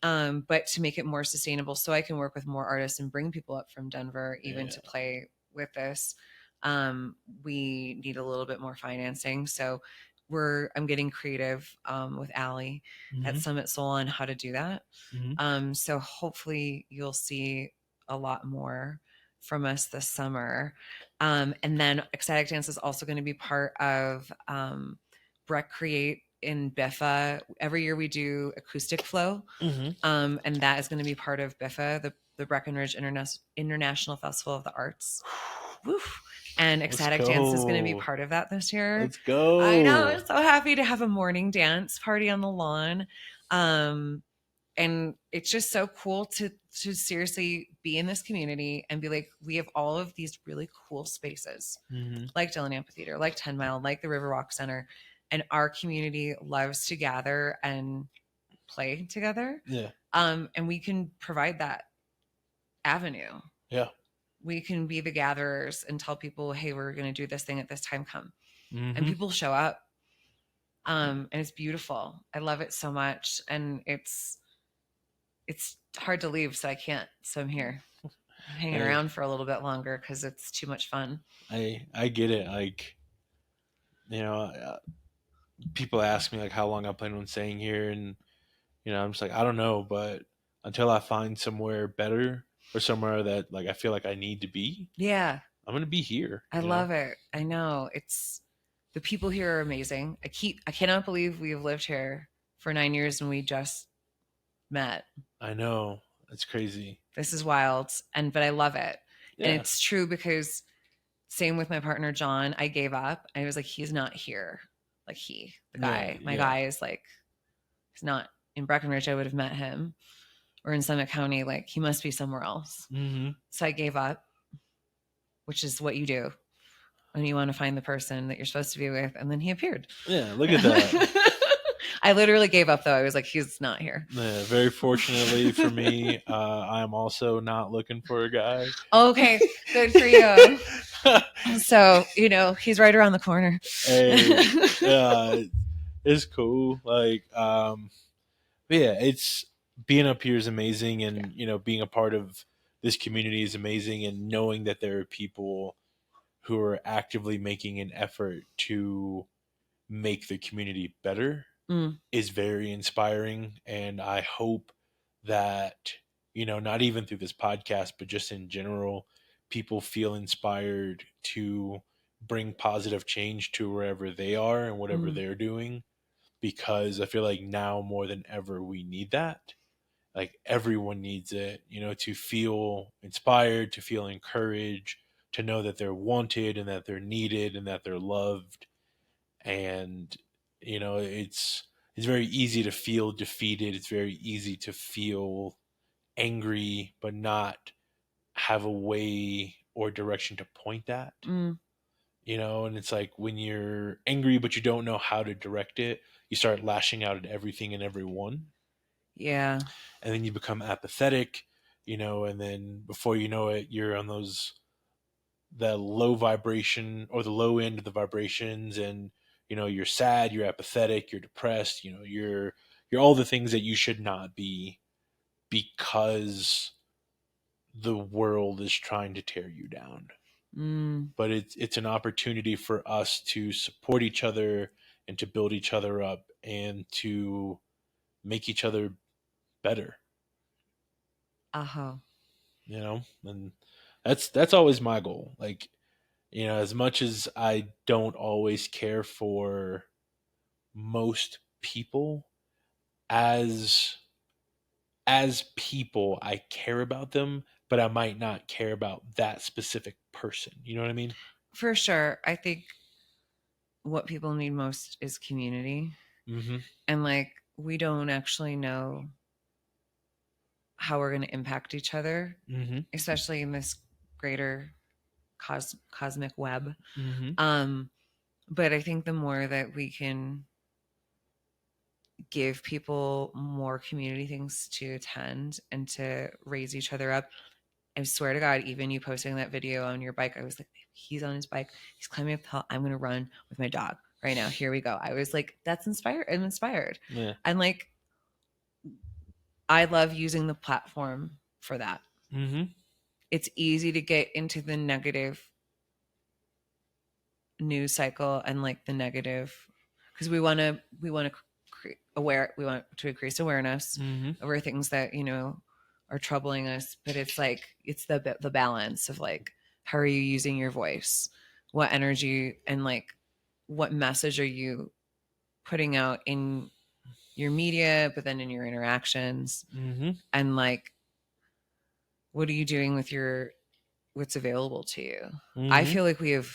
But to make it more sustainable so I can work with more artists and bring people up from Denver even to play with this. We need a little bit more financing. So I'm getting creative with Allie at Summit Soul on how to do that. So hopefully you'll see a lot more from us this summer. And then Ecstatic Dance is also going to be part of Breck Create in BIFA. Every year we do Acoustic Flow, and that is going to be part of BIFA, the Breckenridge International Festival of the Arts. Woof. And Ecstatic Dance is going to be part of that this year. Let's go. I know. I'm so happy to have a morning dance party on the lawn. And it's just so cool to seriously be in this community and be like, we have all of these really cool spaces, like Dillon Amphitheater, like 10 Mile, like the Riverwalk Center. And our community loves to gather and play together. Yeah. And we can provide that avenue. Yeah. We can be the gatherers and tell people, hey, we're going to do this thing at this time, come. And people show up. And it's beautiful. I love it so much. And it's hard to leave, so I can't. So I'm here. I'm hanging around for a little bit longer because it's too much fun. I get it. Like, people ask me like how long I plan on staying here, and I'm just like, I don't know, but until I find somewhere better or somewhere that like I feel like I need to be, I'm gonna be here. I love it. I know the people here are amazing. I cannot believe we've lived here for 9 years and we just met. I know, it's crazy. This is wild, but I love it. Yeah. And it's true because same with my partner John. I gave up. I was like, he's not here. Like the guy, my guy is like, he's not in Breckenridge. I would have met him, or in Summit County. Like he must be somewhere else. So I gave up, which is what you do when you want to find the person that you're supposed to be with, and then he appeared. Yeah, look at that. I literally gave up though. I was like, he's not here. Yeah, very fortunately for me, I'm also not looking for a guy. Okay, good for you. So, he's right around the corner. Hey, it's cool. Like, it's being up here is amazing. And, being a part of this community is amazing. And knowing that there are people who are actively making an effort to make the community better is very inspiring. And I hope that, not even through this podcast, but just in general, people feel inspired to bring positive change to wherever they are and whatever they're doing, because I feel like now more than ever we need that. Like everyone needs it, to feel inspired, to feel encouraged, to know that they're wanted and that they're needed and that they're loved. And it's very easy to feel defeated. It's very easy to feel angry but not have a way or direction to point at. And it's like when you're angry but you don't know how to direct it, you start lashing out at everything and everyone. Yeah. And then you become apathetic, and then before you know it, you're on the low vibration or the low end of the vibrations, and you're sad, you're apathetic, you're depressed, you're all the things that you should not be, because the world is trying to tear you down. But it's an opportunity for us to support each other and to build each other up and to make each other better. And that's always my goal. Like, as much as I don't always care for most people as people, I care about them, but I might not care about that specific person. You know what I mean? For sure. I think what people need most is community. Mm-hmm. And like, we don't actually know how we're going to impact each other, Mm-hmm. especially in this greater cosmic web. Mm-hmm. But I think the more that we can give people more community things to attend and to raise each other up, I swear to God, even you posting that video on your bike, I was like, he's on his bike, he's climbing up the hill. I'm going to run with my dog right now. Here we go. I was like, that's inspired. I'm inspired. Yeah. And like, I love using the platform for that. Mm-hmm. It's easy to get into the negative news cycle and like the negative, because we want to we want to increase awareness Mm-hmm. over things that are troubling us, but it's like it's the balance of like, how are you using your voice, what energy, and like what message are you putting out in your media, but then in your interactions, Mm-hmm. and like, what are you doing with what's available to you? I Mm-hmm. feel like we have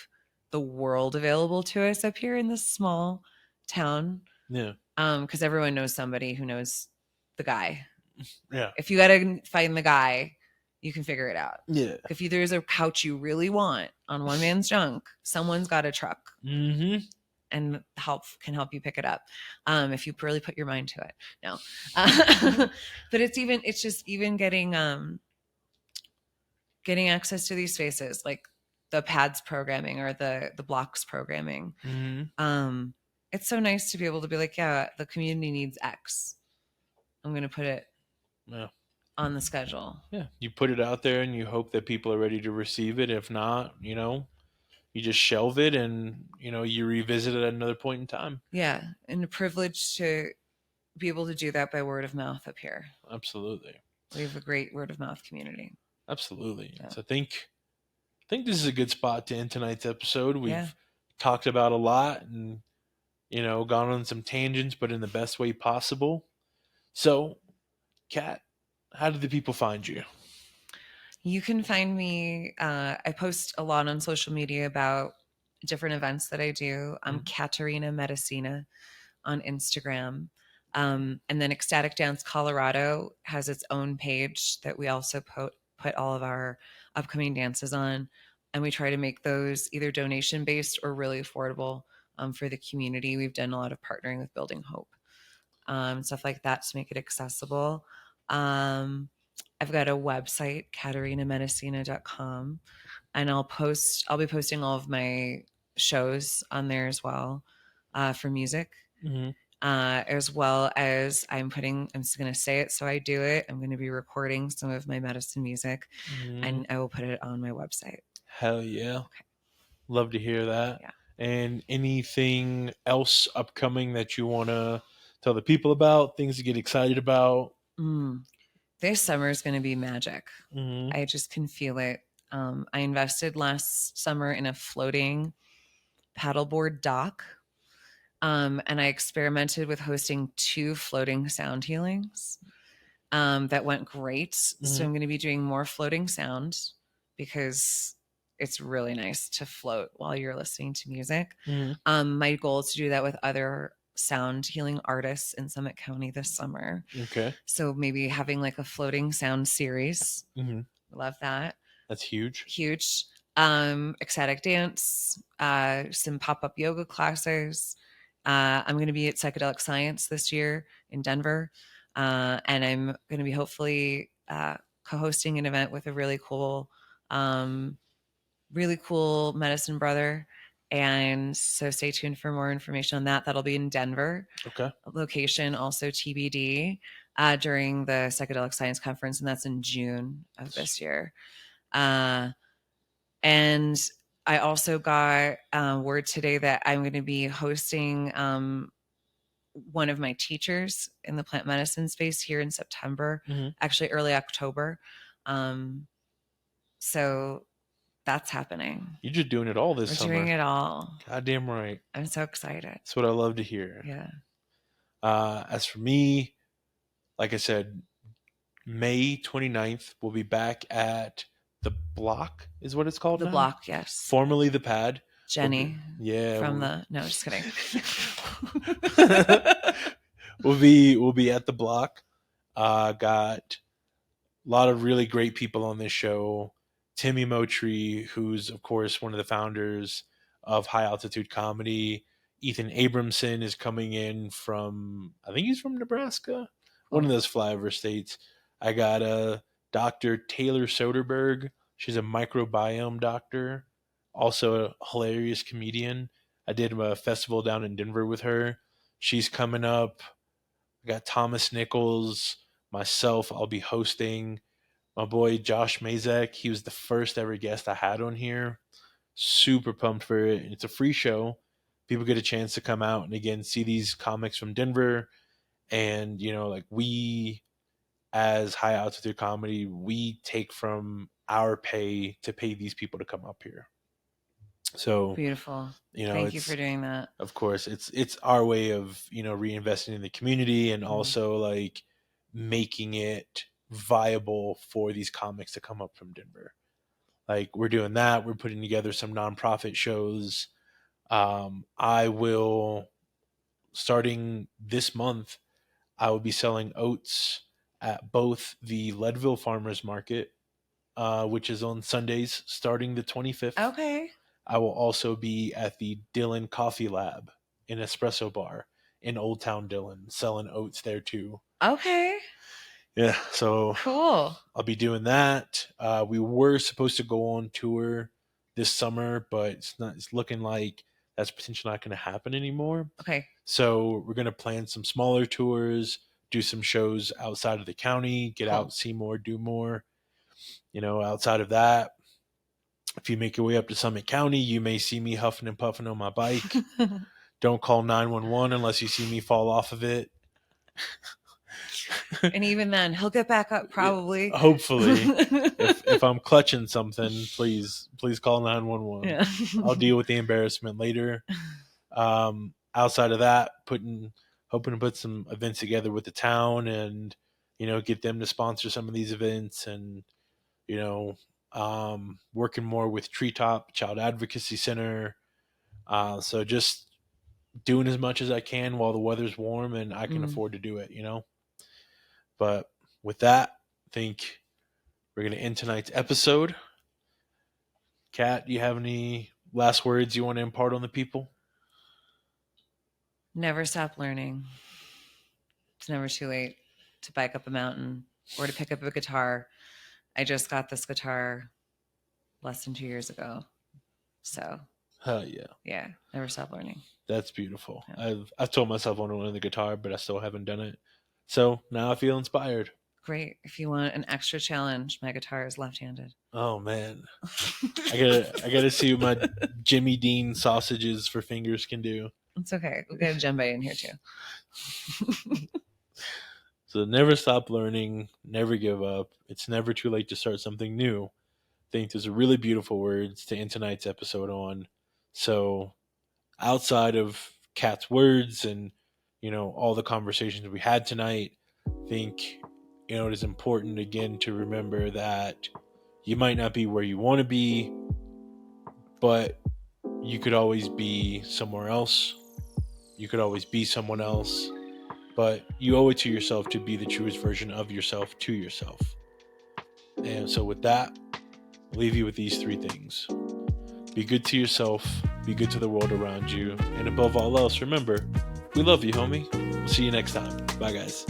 the world available to us up here in this small town. Yeah. Because everyone knows somebody who knows the guy. Yeah. If you got to find the guy, you can figure it out. Yeah. If there's a couch you really want on one man's junk, someone's got a truck Mm-hmm. and can help you pick it up. If you really put your mind to it. No. But it's just even getting access to these spaces, like the pads programming or the blocks programming. Mm-hmm. It's so nice to be able to be like, yeah, the community needs X, I'm going to put it Yeah. on the schedule. Yeah. You put it out there and you hope that people are ready to receive it. If not, you just shelve it and, you revisit it at another point in time. Yeah. And a privilege to be able to do that by word of mouth up here. Absolutely. We have a great word of mouth community. Absolutely. Yeah. So I think this is a good spot to end tonight's episode. We've Yeah. talked about a lot and, gone on some tangents, but in the best way possible. So, Kat, how do the people find you? You can find me. I post a lot on social media about different events that I do. I'm Katarina Medicina on Instagram. And then Ecstatic Dance Colorado has its own page that we also put all of our upcoming dances on. And we try to make those either donation based or really affordable for the community. We've done a lot of partnering with Building Hope, stuff like that to make it accessible. I've got a website, katarinamedicina.com, and I'll be posting all of my shows on there as well, for music. Mm-hmm. As well as I'm just going to say it so I do it. I'm going to be recording some of my medicine music, and I will put it on my website. Hell yeah. Okay. Love to hear that. Yeah. And anything else upcoming that you want to tell the people about, things to get excited about? This summer is going to be magic. Mm-hmm. I just can feel it. I invested last summer in a floating paddleboard dock. And I experimented with hosting 2 floating sound healings. That went great. Mm-hmm. So I'm going to be doing more floating sound because it's really nice to float while you're listening to music. Mm-hmm. My goal is to do that with other sound healing artists in Summit County this summer. Okay. So maybe having like a floating sound series. Mm-hmm. Love that. That's huge. Huge. Ecstatic dance, some pop-up yoga classes. I'm going to be at Psychedelic Science this year in Denver. And I'm going to be hopefully co-hosting an event with a really cool medicine brother. And so stay tuned for more information on that. That'll be in Denver. Okay. Location also TBD during the Psychedelic Science Conference, and that's in June of this year. And I also got word today that I'm going to be hosting one of my teachers in the plant medicine space here in September, actually early October. So that's happening. You're just doing it all this summer. We're doing it all. Goddamn right. I'm so excited. That's what I love to hear. Yeah. As for me, like I said, May 29th, we'll be back at the Block, is what it's called The now. Block, yes. Formerly the Pad. Jenny We'll no, just kidding. we'll be at the Block. Got a lot of really great people on this show. Timmy Motree, who's of course one of the founders of High Altitude Comedy. Ethan Abramson is coming in from, I think he's from Nebraska, one of those flyover states. I got Dr. Taylor Soderberg. She's a microbiome doctor, also a hilarious comedian. I did a festival down in Denver with her. She's coming up. I got Thomas Nichols, myself. I'll be hosting. My boy Josh Mazek. He was the first ever guest I had on here. Super pumped for it. It's a free show. People get a chance to come out and again see these comics from Denver. And like we, as High Altitude Comedy, we take from our pay to pay these people to come up here. So beautiful. Thank you for doing that. Of course, it's our way of reinvesting in the community and also like making it viable for these comics to come up from Denver. Like we're doing that. We're putting together some nonprofit shows. I will, starting this month, I will be selling oats at both the Leadville Farmers Market, which is on Sundays starting the 25th. Okay. I will also be at the Dillon Coffee Lab, an espresso bar in Old Town Dillon, selling oats there too. Okay. Yeah, so cool. I'll be doing that. We were supposed to go on tour this summer, but it's looking like that's potentially not going to happen anymore. Okay. So we're going to plan some smaller tours, do some shows outside of the county, get out, see more, do more. Outside of that, if you make your way up to Summit County, you may see me huffing and puffing on my bike. Don't call 911 unless you see me fall off of it. And even then, he'll get back up probably. Hopefully. if I'm clutching something, please call 911. Yeah. I'll deal with the embarrassment later. Outside of that, hoping to put some events together with the town and, get them to sponsor some of these events and, working more with Treetop Child Advocacy Center. So just doing as much as I can while the weather's warm and I can afford to do it, But with that, I think we're going to end tonight's episode. Kat, do you have any last words you want to impart on the people? Never stop learning. It's never too late to bike up a mountain or to pick up a guitar. I just got this guitar less than 2 years ago. So. Hell yeah. Yeah, never stop learning. That's beautiful. Yeah. I've told myself I want to learn the guitar, but I still haven't done it. So now I feel inspired. Great. If you want an extra challenge, my guitar is left-handed. Oh man. I gotta see what my Jimmy Dean sausages for fingers can do. It's okay. We'll get a djembe in here too. So never stop learning, never give up. It's never too late to start something new. I think those are really beautiful words to end tonight's episode on. So outside of Kat's words and all the conversations we had tonight, I think it is important again to remember that you might not be where you want to be, but you could always be somewhere else. You could always be someone else, but you owe it to yourself to be the truest version of yourself to yourself. And so with that, I'll leave you with these 3 things. Be good to yourself, be good to the world around you, and above all else, remember, we love you, homie. See you next time. Bye, guys.